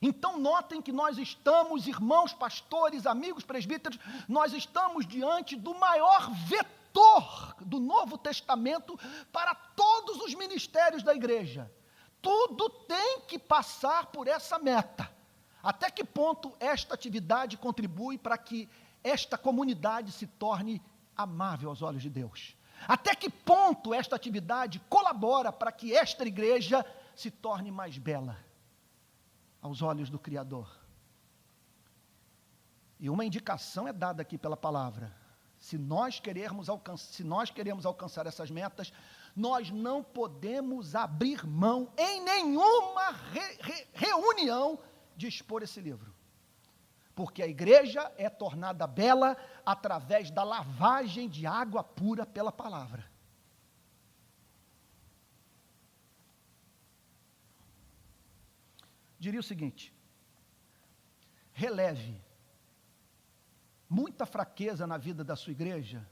Então notem que nós estamos, irmãos, pastores, amigos, presbíteros, nós estamos diante do maior vetor do Novo Testamento para todos os ministérios da igreja. Tudo tem que passar por essa meta. Até que ponto esta atividade contribui para que esta comunidade se torne amável aos olhos de Deus? Até que ponto esta atividade colabora para que esta igreja se torne mais bela aos olhos do Criador? E uma indicação é dada aqui pela palavra. Se nós queremos alcançar essas metas, nós não podemos abrir mão em nenhuma reunião de expor esse livro. Porque a igreja é tornada bela através da lavagem de água pura pela palavra. Diria o seguinte: releve muita fraqueza na vida da sua igreja,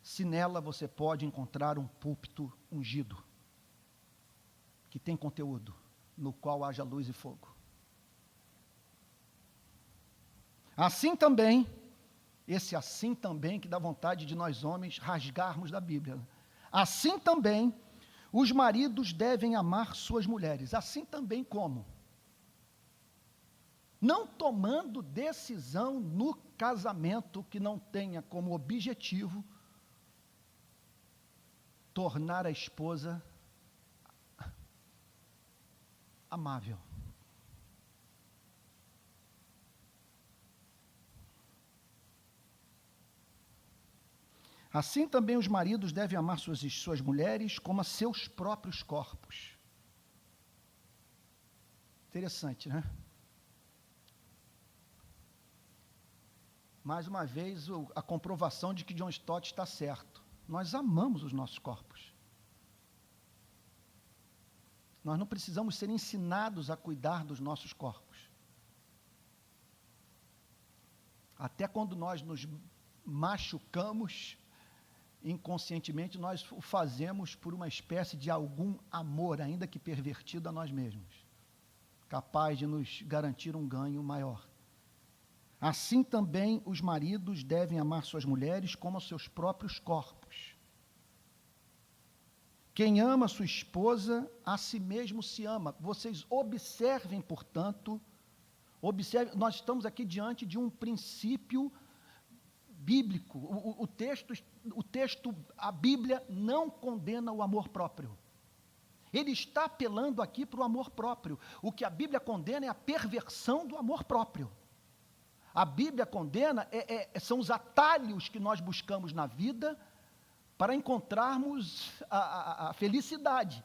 se nela você pode encontrar um púlpito ungido, que tem conteúdo, no qual haja luz e fogo. Assim também que dá vontade de nós homens rasgarmos da Bíblia. Assim também, os maridos devem amar suas mulheres. Assim também como? Não tomando decisão no casamento que não tenha como objetivo tornar a esposa amável. Assim também os maridos devem amar suas mulheres como a seus próprios corpos. Interessante, né? Mais uma vez, a comprovação de que John Stott está certo. Nós amamos os nossos corpos. Nós não precisamos ser ensinados a cuidar dos nossos corpos. Até quando nós nos machucamos, inconscientemente, nós o fazemos por uma espécie de algum amor, ainda que pervertido a nós mesmos, capaz de nos garantir um ganho maior. Assim também os maridos devem amar suas mulheres como aos seus próprios corpos. Quem ama sua esposa, a si mesmo se ama. Vocês observem, portanto, nós estamos aqui diante de um princípio bíblico. O texto, a Bíblia não condena o amor próprio. Ele está apelando aqui para o amor próprio. O que a Bíblia condena é a perversão do amor próprio. A Bíblia condena, são os atalhos que nós buscamos na vida para encontrarmos a felicidade.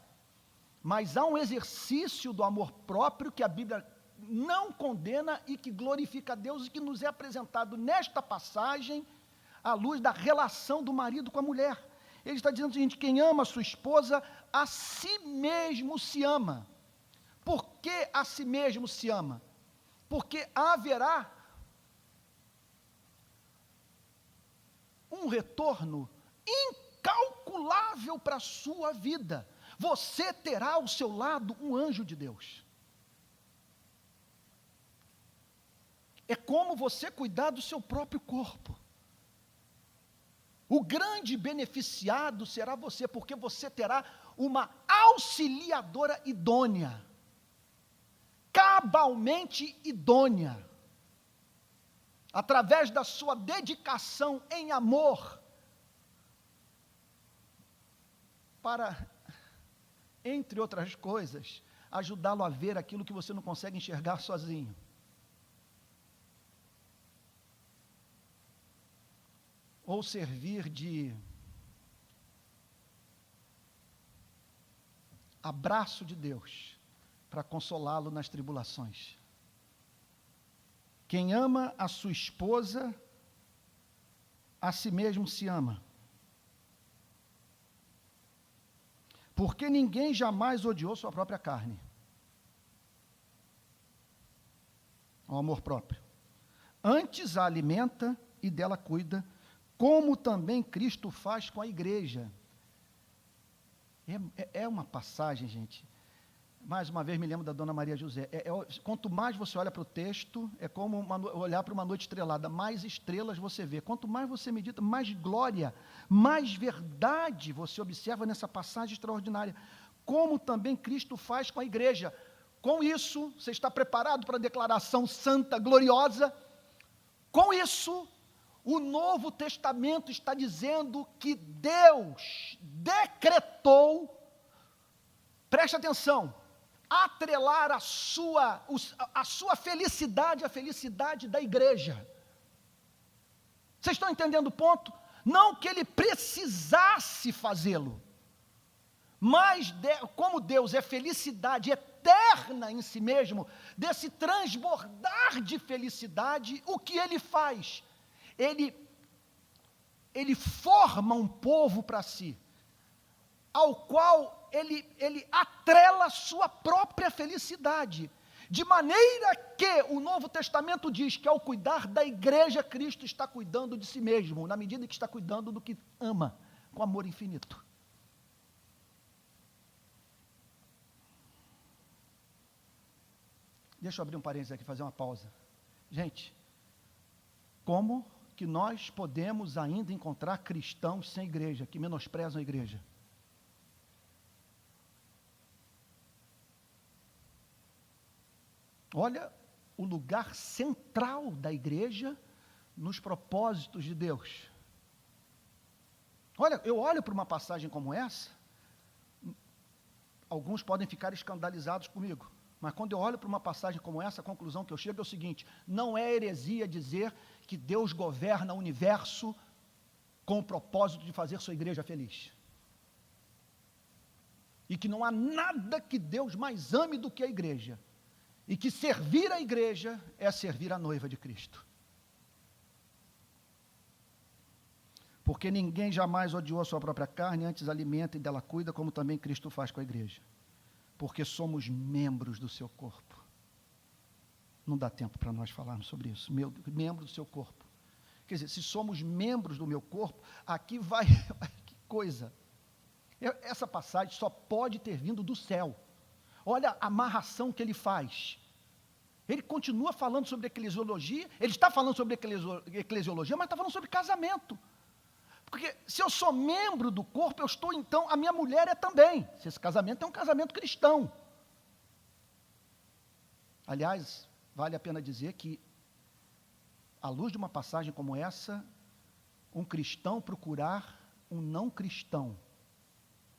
Mas há um exercício do amor próprio que a Bíblia não condena e que glorifica a Deus e que nos é apresentado nesta passagem à luz da relação do marido com a mulher. Ele está dizendo o seguinte: quem ama a sua esposa, a si mesmo se ama. Por que a si mesmo se ama? Porque haverá um retorno incalculável para a sua vida. Você terá ao seu lado um anjo de Deus. É como você cuidar do seu próprio corpo. O grande beneficiado será você, porque você terá uma auxiliadora idônea, cabalmente idônea, através da sua dedicação em amor, para, entre outras coisas, ajudá-lo a ver aquilo que você não consegue enxergar sozinho. Ou servir de abraço de Deus para consolá-lo nas tribulações. Quem ama a sua esposa, a si mesmo se ama. Porque ninguém jamais odiou sua própria carne. O amor próprio. Antes a alimenta e dela cuida, como também Cristo faz com a igreja. É uma passagem, gente. Mais uma vez me lembro da Dona Maria José. Quanto mais você olha para o texto, é como olhar para uma noite estrelada. Mais estrelas você vê. Quanto mais você medita, mais glória, mais verdade você observa nessa passagem extraordinária. Como também Cristo faz com a igreja. Com isso, você está preparado para a declaração santa, gloriosa? Com isso, o Novo Testamento está dizendo que Deus decretou, preste atenção, atrelar a sua felicidade à felicidade da igreja. Vocês estão entendendo o ponto? Não que ele precisasse fazê-lo, mas como Deus é felicidade eterna em si mesmo, desse transbordar de felicidade, o que ele faz? Ele forma um povo para si, ao qual ele atrela a sua própria felicidade, de maneira que o Novo Testamento diz que ao cuidar da igreja, Cristo está cuidando de si mesmo, na medida que está cuidando do que ama, com amor infinito. Deixa eu abrir um parênteses aqui, fazer uma pausa. Gente, como que nós podemos ainda encontrar cristãos sem igreja, que menosprezam a igreja? Olha o lugar central da igreja nos propósitos de Deus. Olha, eu olho para uma passagem como essa, alguns podem ficar escandalizados comigo, mas quando eu olho para uma passagem como essa, a conclusão que eu chego é o seguinte: não é heresia dizer que Deus governa o universo com o propósito de fazer sua igreja feliz. E que não há nada que Deus mais ame do que a igreja. E que servir a igreja é servir a noiva de Cristo. Porque ninguém jamais odiou a sua própria carne, antes alimenta e dela cuida, como também Cristo faz com a igreja. Porque somos membros do seu corpo. Não dá tempo para nós falarmos sobre isso. Membro do seu corpo. Quer dizer, se somos membros do meu corpo, aqui vai... Que coisa! Essa passagem só pode ter vindo do céu. Olha a amarração que ele faz. Ele continua falando sobre eclesiologia, ele está falando sobre eclesiologia, mas está falando sobre casamento. Porque se eu sou membro do corpo, eu estou então, a minha mulher é também. Se esse casamento é um casamento cristão. Aliás, vale a pena dizer que, à luz de uma passagem como essa, um cristão procurar um não cristão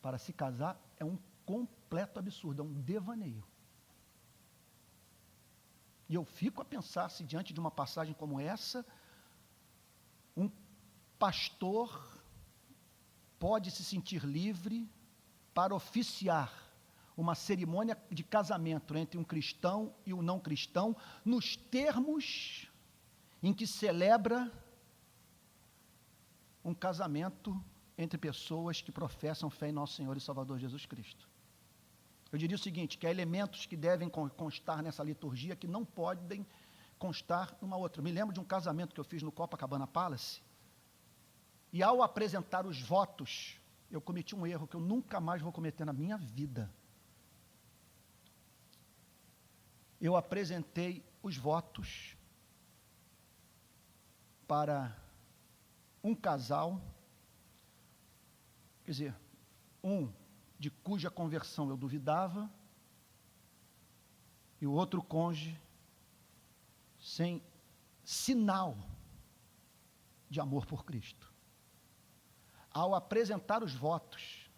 para se casar é um completo absurdo, é um devaneio. E eu fico a pensar se diante de uma passagem como essa, um pastor pode se sentir livre para oficiar uma cerimônia de casamento entre um cristão e um não cristão, nos termos em que celebra um casamento entre pessoas que professam fé em nosso Senhor e Salvador Jesus Cristo. Eu diria o seguinte, que há elementos que devem constar nessa liturgia que não podem constar numa outra. Eu me lembro de um casamento que eu fiz no Copacabana Palace, e ao apresentar os votos, eu cometi um erro que eu nunca mais vou cometer na minha vida. Eu apresentei os votos para um casal, quer dizer, um de cuja conversão eu duvidava, e o outro cônjuge sem sinal de amor por Cristo. Ao apresentar os votos,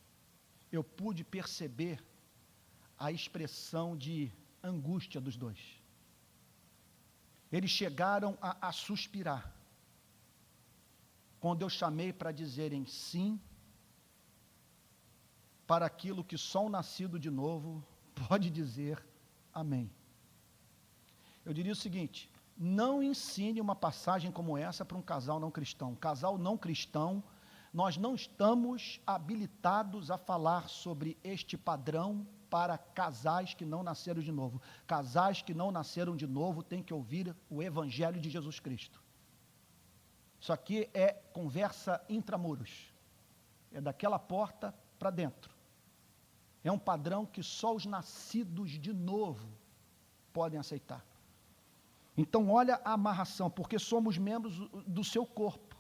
eu pude perceber a expressão de angústia dos dois. Eles chegaram a suspirar, quando eu chamei para dizerem sim, para aquilo que só um nascido de novo pode dizer amém. Eu diria o seguinte, não ensine uma passagem como essa para um casal não cristão. Casal não cristão, nós não estamos habilitados a falar sobre este padrão para casais que não nasceram de novo. Casais que não nasceram de novo têm que ouvir o Evangelho de Jesus Cristo. Isso aqui é conversa intramuros. É daquela porta para dentro. É um padrão que só os nascidos de novo podem aceitar. Então, olha a amarração, porque somos membros do seu corpo.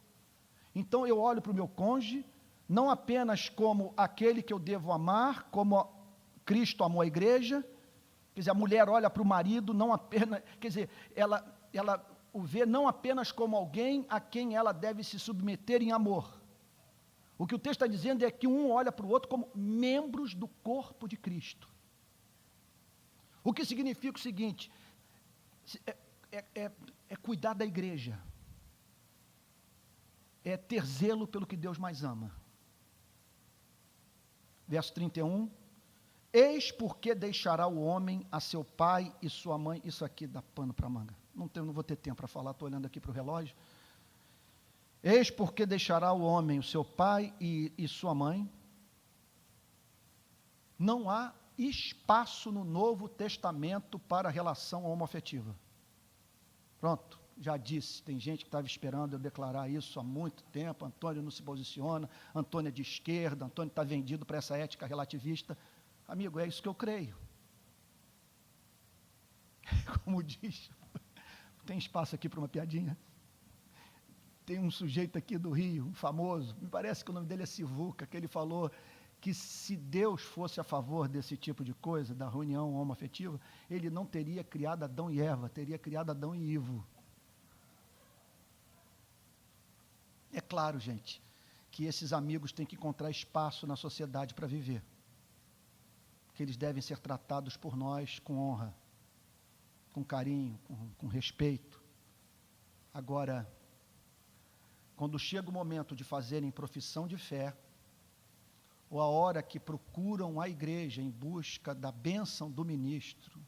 Então, eu olho para o meu cônjuge, não apenas como aquele que eu devo amar, como Cristo amou a igreja. Quer dizer, a mulher olha para o marido, não apenas, quer dizer, ela o vê não apenas como alguém a quem ela deve se submeter em amor. O que o texto está dizendo é que um olha para o outro como membros do corpo de Cristo. O que significa o seguinte, é cuidar da igreja, é ter zelo pelo que Deus mais ama. Verso 31, eis porque deixará o homem a seu pai e sua mãe, isso aqui dá pano para manga, não vou ter tempo para falar, estou olhando aqui para o relógio. Eis porque deixará o homem o seu pai e sua mãe. Não há espaço no Novo Testamento para a relação homoafetiva. Pronto, já disse, tem gente que estava esperando eu declarar isso há muito tempo, Antônio não se posiciona, Antônio é de esquerda, Antônio está vendido para essa ética relativista. Amigo, é isso que eu creio. Como diz, tem espaço aqui para uma piadinha? Tem um sujeito aqui do Rio, um famoso, me parece que o nome dele é Sivuca, que ele falou que se Deus fosse a favor desse tipo de coisa, da reunião homoafetiva, ele não teria criado Adão e Eva, teria criado Adão e Ivo. É claro, gente, que esses amigos têm que encontrar espaço na sociedade para viver, que eles devem ser tratados por nós com honra, com carinho, com respeito. Agora, quando chega o momento de fazerem profissão de fé, ou a hora que procuram a igreja em busca da bênção do ministro,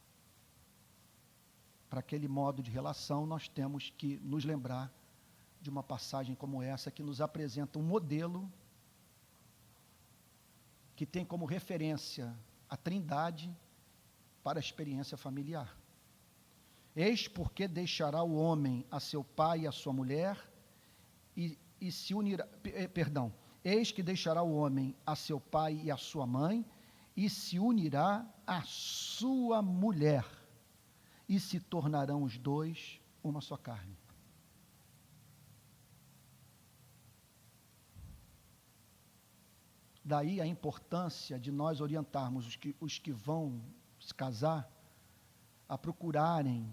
para aquele modo de relação, nós temos que nos lembrar de uma passagem como essa, que nos apresenta um modelo que tem como referência a Trindade para a experiência familiar. Eis porque deixará o homem a seu pai e a sua mulher, e se unirá, eis que deixará o homem a seu pai e a sua mãe, e se unirá à sua mulher, e se tornarão os dois uma só carne. Daí a importância de nós orientarmos os que vão se casar a procurarem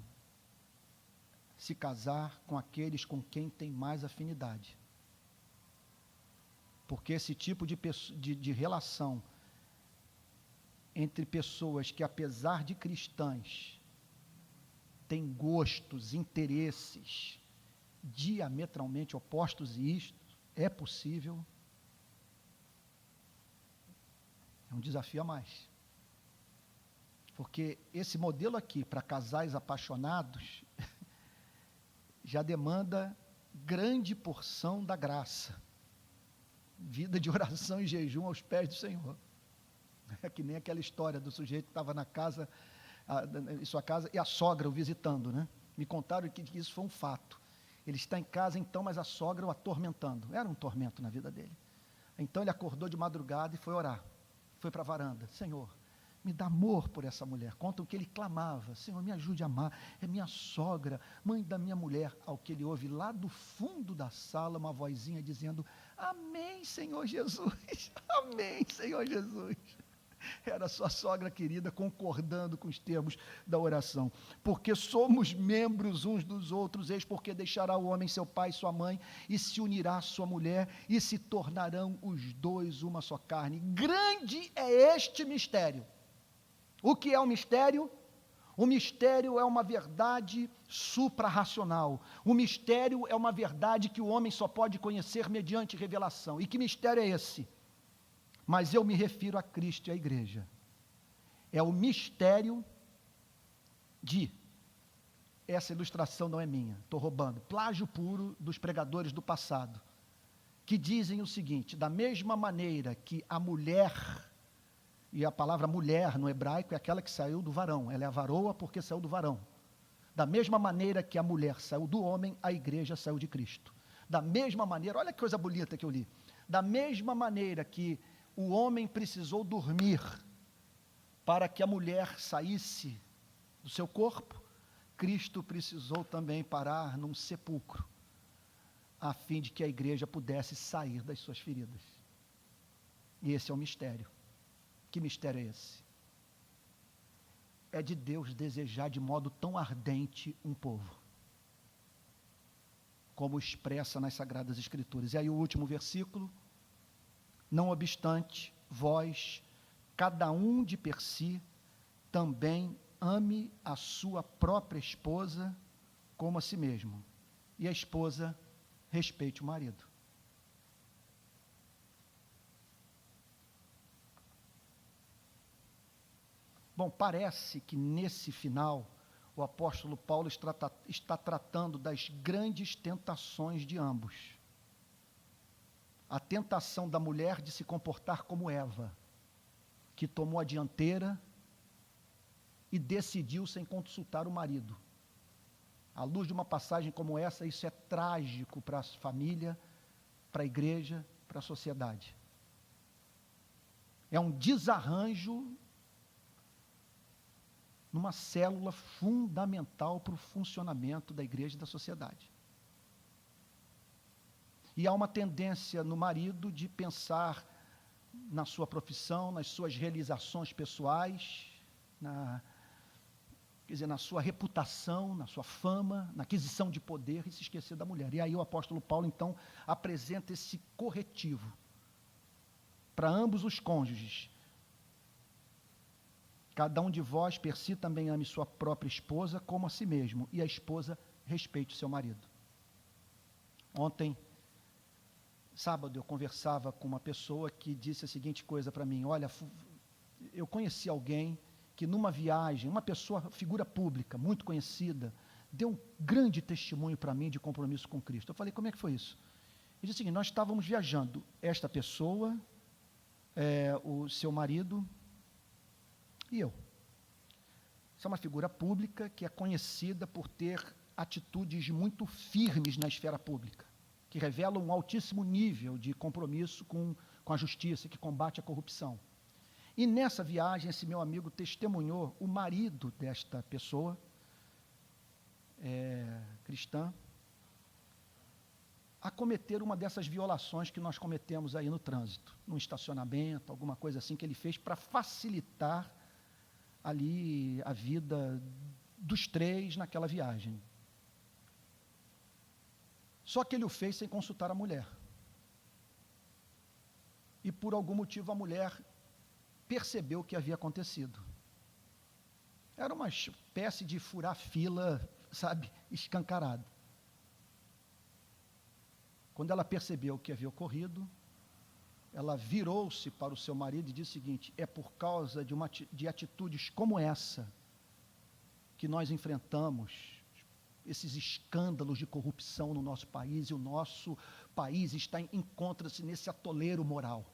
se casar com aqueles com quem tem mais afinidade. Porque esse tipo de relação entre pessoas que, apesar de cristãs, tem gostos, interesses diametralmente opostos, e isto é possível, é um desafio a mais. Porque esse modelo aqui, para casais apaixonados, já demanda grande porção da graça. Vida de oração e jejum aos pés do Senhor. É que nem aquela história do sujeito que estava na casa, em sua casa, e a sogra o visitando, né? Me contaram que isso foi um fato. Ele está em casa então, mas a sogra o atormentando. Era um tormento na vida dele. Então ele acordou de madrugada e foi orar. Foi para a varanda. Senhor, me dá amor por essa mulher. Conta o que ele clamava. Senhor, me ajude a amar. É minha sogra, mãe da minha mulher. Ao que ele ouve lá do fundo da sala uma vozinha dizendo: amém, Senhor Jesus. Amém, Senhor Jesus. Era sua sogra querida concordando com os termos da oração. Porque somos membros uns dos outros, eis porque deixará o homem seu pai e sua mãe, e se unirá à sua mulher, e se tornarão os dois uma só carne. Grande é este mistério. O que é o mistério? O mistério é uma verdade suprarracional. O mistério é uma verdade que o homem só pode conhecer mediante revelação. E que mistério é esse? Mas eu me refiro a Cristo e à igreja. É o mistério de, essa ilustração não é minha, estou roubando, plágio puro dos pregadores do passado, que dizem o seguinte: da mesma maneira que a mulher, e a palavra mulher no hebraico é aquela que saiu do varão, ela é a varoa porque saiu do varão. Da mesma maneira que a mulher saiu do homem, a igreja saiu de Cristo. Da mesma maneira, olha que coisa bonita que eu li, da mesma maneira que o homem precisou dormir para que a mulher saísse do seu corpo, Cristo precisou também parar num sepulcro, a fim de que a igreja pudesse sair das suas feridas. E esse é o mistério. Que mistério é esse? É de Deus desejar de modo tão ardente um povo, como expressa nas Sagradas Escrituras. E aí o último versículo: não obstante, vós, cada um de per si, também ame a sua própria esposa como a si mesmo, e a esposa respeite o marido. Bom, parece que nesse final, o apóstolo Paulo está tratando das grandes tentações de ambos. A tentação da mulher de se comportar como Eva, que tomou a dianteira e decidiu sem consultar o marido. À luz de uma passagem como essa, isso é trágico para a família, para a igreja, para a sociedade. É um desarranjo numa célula fundamental para o funcionamento da igreja e da sociedade. E há uma tendência no marido de pensar na sua profissão, nas suas realizações pessoais, na sua reputação, na sua fama, na aquisição de poder, e se esquecer da mulher. E aí o apóstolo Paulo, então, apresenta esse corretivo para ambos os cônjuges. Cada um de vós, per si, também ame sua própria esposa como a si mesmo, e a esposa respeite o seu marido. Ontem, sábado, eu conversava com uma pessoa que disse a seguinte coisa para mim: olha, eu conheci alguém que numa viagem, uma pessoa, figura pública, muito conhecida, deu um grande testemunho para mim de compromisso com Cristo. Eu falei: como é que foi isso? Ele disse o seguinte: nós estávamos viajando, esta pessoa, o seu marido e eu. Essa é uma figura pública que é conhecida por ter atitudes muito firmes na esfera pública, que revelam um altíssimo nível de compromisso com a justiça, que combate a corrupção. E nessa viagem, esse meu amigo testemunhou o marido desta pessoa, cristã, a cometer uma dessas violações que nós cometemos aí no trânsito, num estacionamento, alguma coisa assim que ele fez para facilitar ali a vida dos três naquela viagem. Só que ele o fez sem consultar a mulher. E por algum motivo a mulher percebeu o que havia acontecido. Era uma espécie de furar fila, sabe, escancarado. Quando ela percebeu o que havia ocorrido, ela virou-se para o seu marido e disse o seguinte: é por causa de atitudes como essa que nós enfrentamos esses escândalos de corrupção no nosso país, e o nosso país encontra-se nesse atoleiro moral.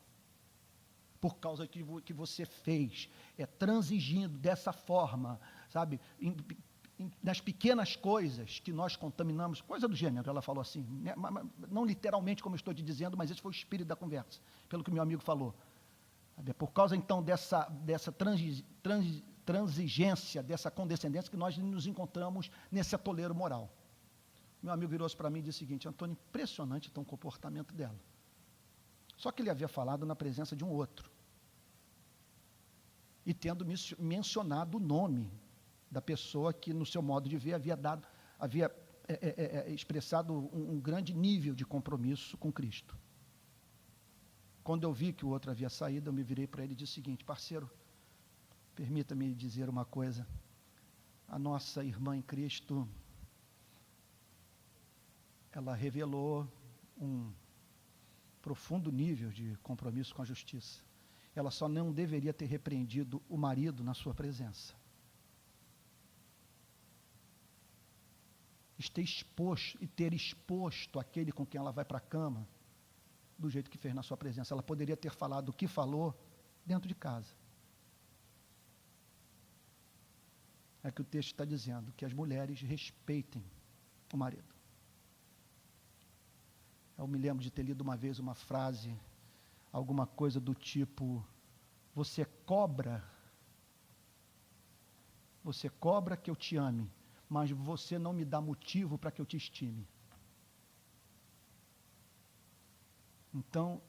Por causa que você fez, transigindo dessa forma, sabe, nas pequenas coisas que nós contaminamos, coisa do gênero, ela falou assim, né, não literalmente como eu estou te dizendo, mas esse foi o espírito da conversa, pelo que meu amigo falou. Por causa então dessa transigência, dessa condescendência, que nós nos encontramos nesse atoleiro moral. Meu amigo virou-se para mim e disse o seguinte: Antônio, impressionante então o comportamento dela. Só que ele havia falado na presença de um outro, e tendo mencionado o nome da pessoa que, no seu modo de ver, havia expressado um grande nível de compromisso com Cristo. Quando eu vi que o outro havia saído, eu me virei para ele e disse o seguinte: parceiro, permita-me dizer uma coisa, a nossa irmã em Cristo, ela revelou um profundo nível de compromisso com a justiça. Ela só não deveria ter repreendido o marido na sua presença. Ter exposto aquele com quem ela vai para a cama, do jeito que fez na sua presença. Ela poderia ter falado o que falou dentro de casa. É que o texto está dizendo, que as mulheres respeitem o marido. Eu me lembro de ter lido uma vez uma frase, alguma coisa do tipo: você cobra que eu te ame, mas você não me dá motivo para que eu te estime. Então,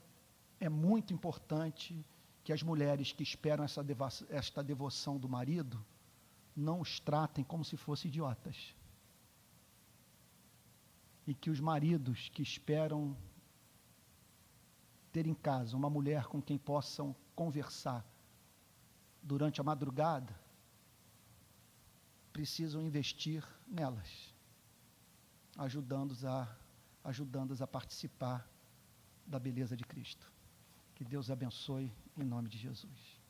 é muito importante que as mulheres que esperam esta devoção do marido não os tratem como se fossem idiotas. E que os maridos que esperam ter em casa uma mulher com quem possam conversar durante a madrugada, precisam investir nelas, ajudando-as a participar da beleza de Cristo. Que Deus abençoe em nome de Jesus.